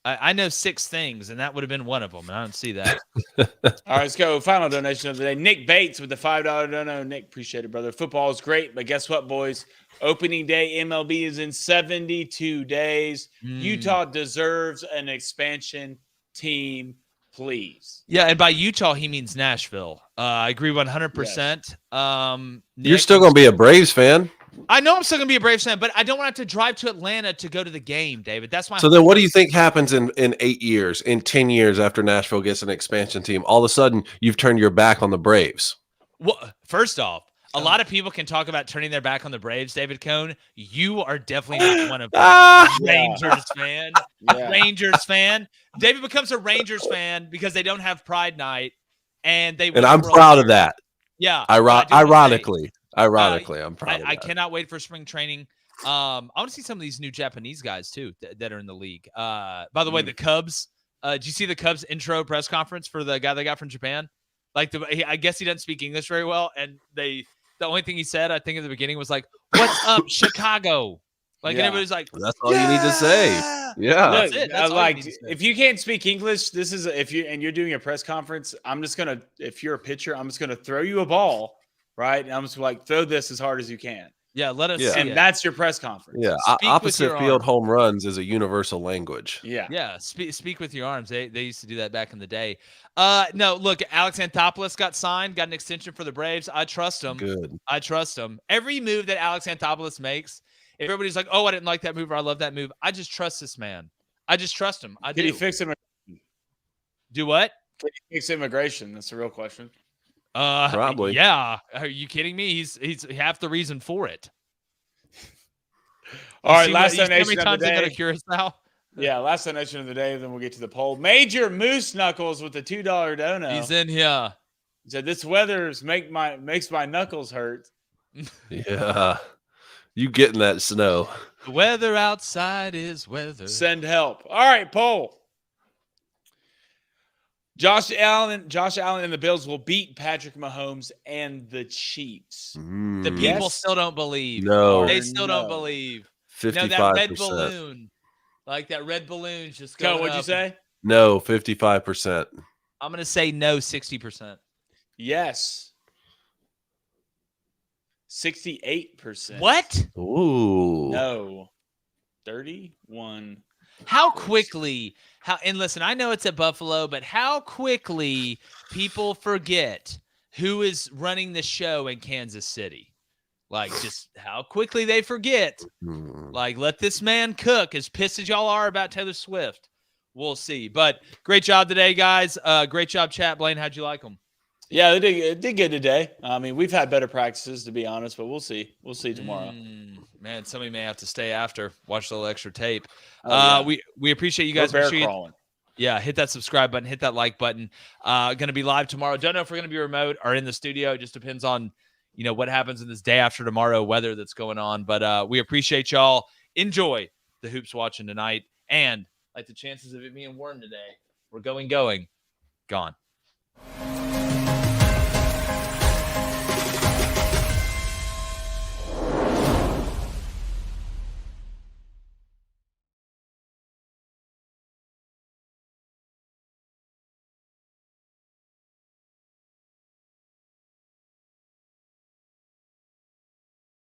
I know 6 things, and that would have been one of them, and I don't see that. All right, let's go. Final donation of the day. Nick Bates with the $5 dono. Nick, appreciate it, brother. Football is great, but guess what, boys? Opening day MLB is in 72 days. Utah deserves an expansion team, please. Yeah, and by Utah, he means Nashville. I agree 100%. Yes. You're still going to be a Braves fan. I know I'm still going to be a Braves fan, but I don't want to have to drive to Atlanta to go to the game, David. That's my. So then what do you think happens in 8 years, in 10 years after Nashville gets an expansion team? All of a sudden, you've turned your back on the Braves. Well, first off, a lot of people can talk about turning their back on the Braves, David Cohn. You are definitely not one of them. Rangers fan. Yeah. Rangers fan. David becomes a Rangers fan because they don't have Pride Night, and I'm proud of that. Yeah. Ironically, I'm proud of that. I cannot wait for spring training. I want to see some of these new Japanese guys too that are in the league. By the way, the Cubs. Did you see the Cubs intro press conference for the guy they got from Japan? Like I guess he doesn't speak English very well, and the only thing he said, I think, at the beginning was like, "What's up, Chicago?" Like, and everybody's like, "That's all you need to say." Yeah, that's it. That's like, if you can't speak English, this is you're doing a press conference. I'm just gonna, if you're a pitcher, I'm just gonna throw you a ball, right? And I'm just like, throw this as hard as you can. Yeah, let us. Yeah. See and it. That's your press conference. Yeah, opposite field home runs is a universal language. Yeah. Speak with your arms. They used to do that back in the day. No, look, Alex Anthopoulos got signed, got an extension for the Braves. I trust him. Good. I trust him. Every move that Alex Anthopoulos makes, if everybody's like, "Oh, I didn't like that move," or "I love that move," I just trust this man. I just trust him. Did he fix immigration? Do what? Did he fix immigration? That's the real question. Probably. Yeah. Are you kidding me? He's half the reason for it. All right, last donation of the day. How many times now? Yeah, last donation of the day. Then we'll get to the poll. Major Moose Knuckles with the $2 dono. He's in here. He said, "This weather makes my knuckles hurt." Yeah, you getting that snow? The weather outside is weather. Send help. All right, poll. Josh Allen and the Bills will beat Patrick Mahomes and the Chiefs. The people still don't believe. No. They still don't believe. 55%. No, that red balloon. Like that red balloon just going up. What'd you say? No, 55%. I'm going to say no, 60%. Yes. 68%. What? Ooh. No. 31%. How quickly, and listen, I know it's at Buffalo, but how quickly people forget who is running the show in Kansas City. Like, just how quickly they forget. Like, let this man cook. As pissed as y'all are about Taylor Swift, we'll see. But great job today, guys. Great job, chat. Blaine, how'd you like them? Yeah, they did good today. I mean, we've had better practices, to be honest, but we'll see. We'll see tomorrow. Man, somebody may have to stay after, watch a little extra tape. Yeah. We appreciate you guys. We're bear crawling. Yeah, hit that subscribe button, hit that like button. Going to be live tomorrow. Don't know if we're going to be remote or in the studio. It just depends on, what happens in this day after tomorrow weather that's going on. But we appreciate y'all. Enjoy the hoops watching tonight. And like the chances of it being warm today, we're going, gone.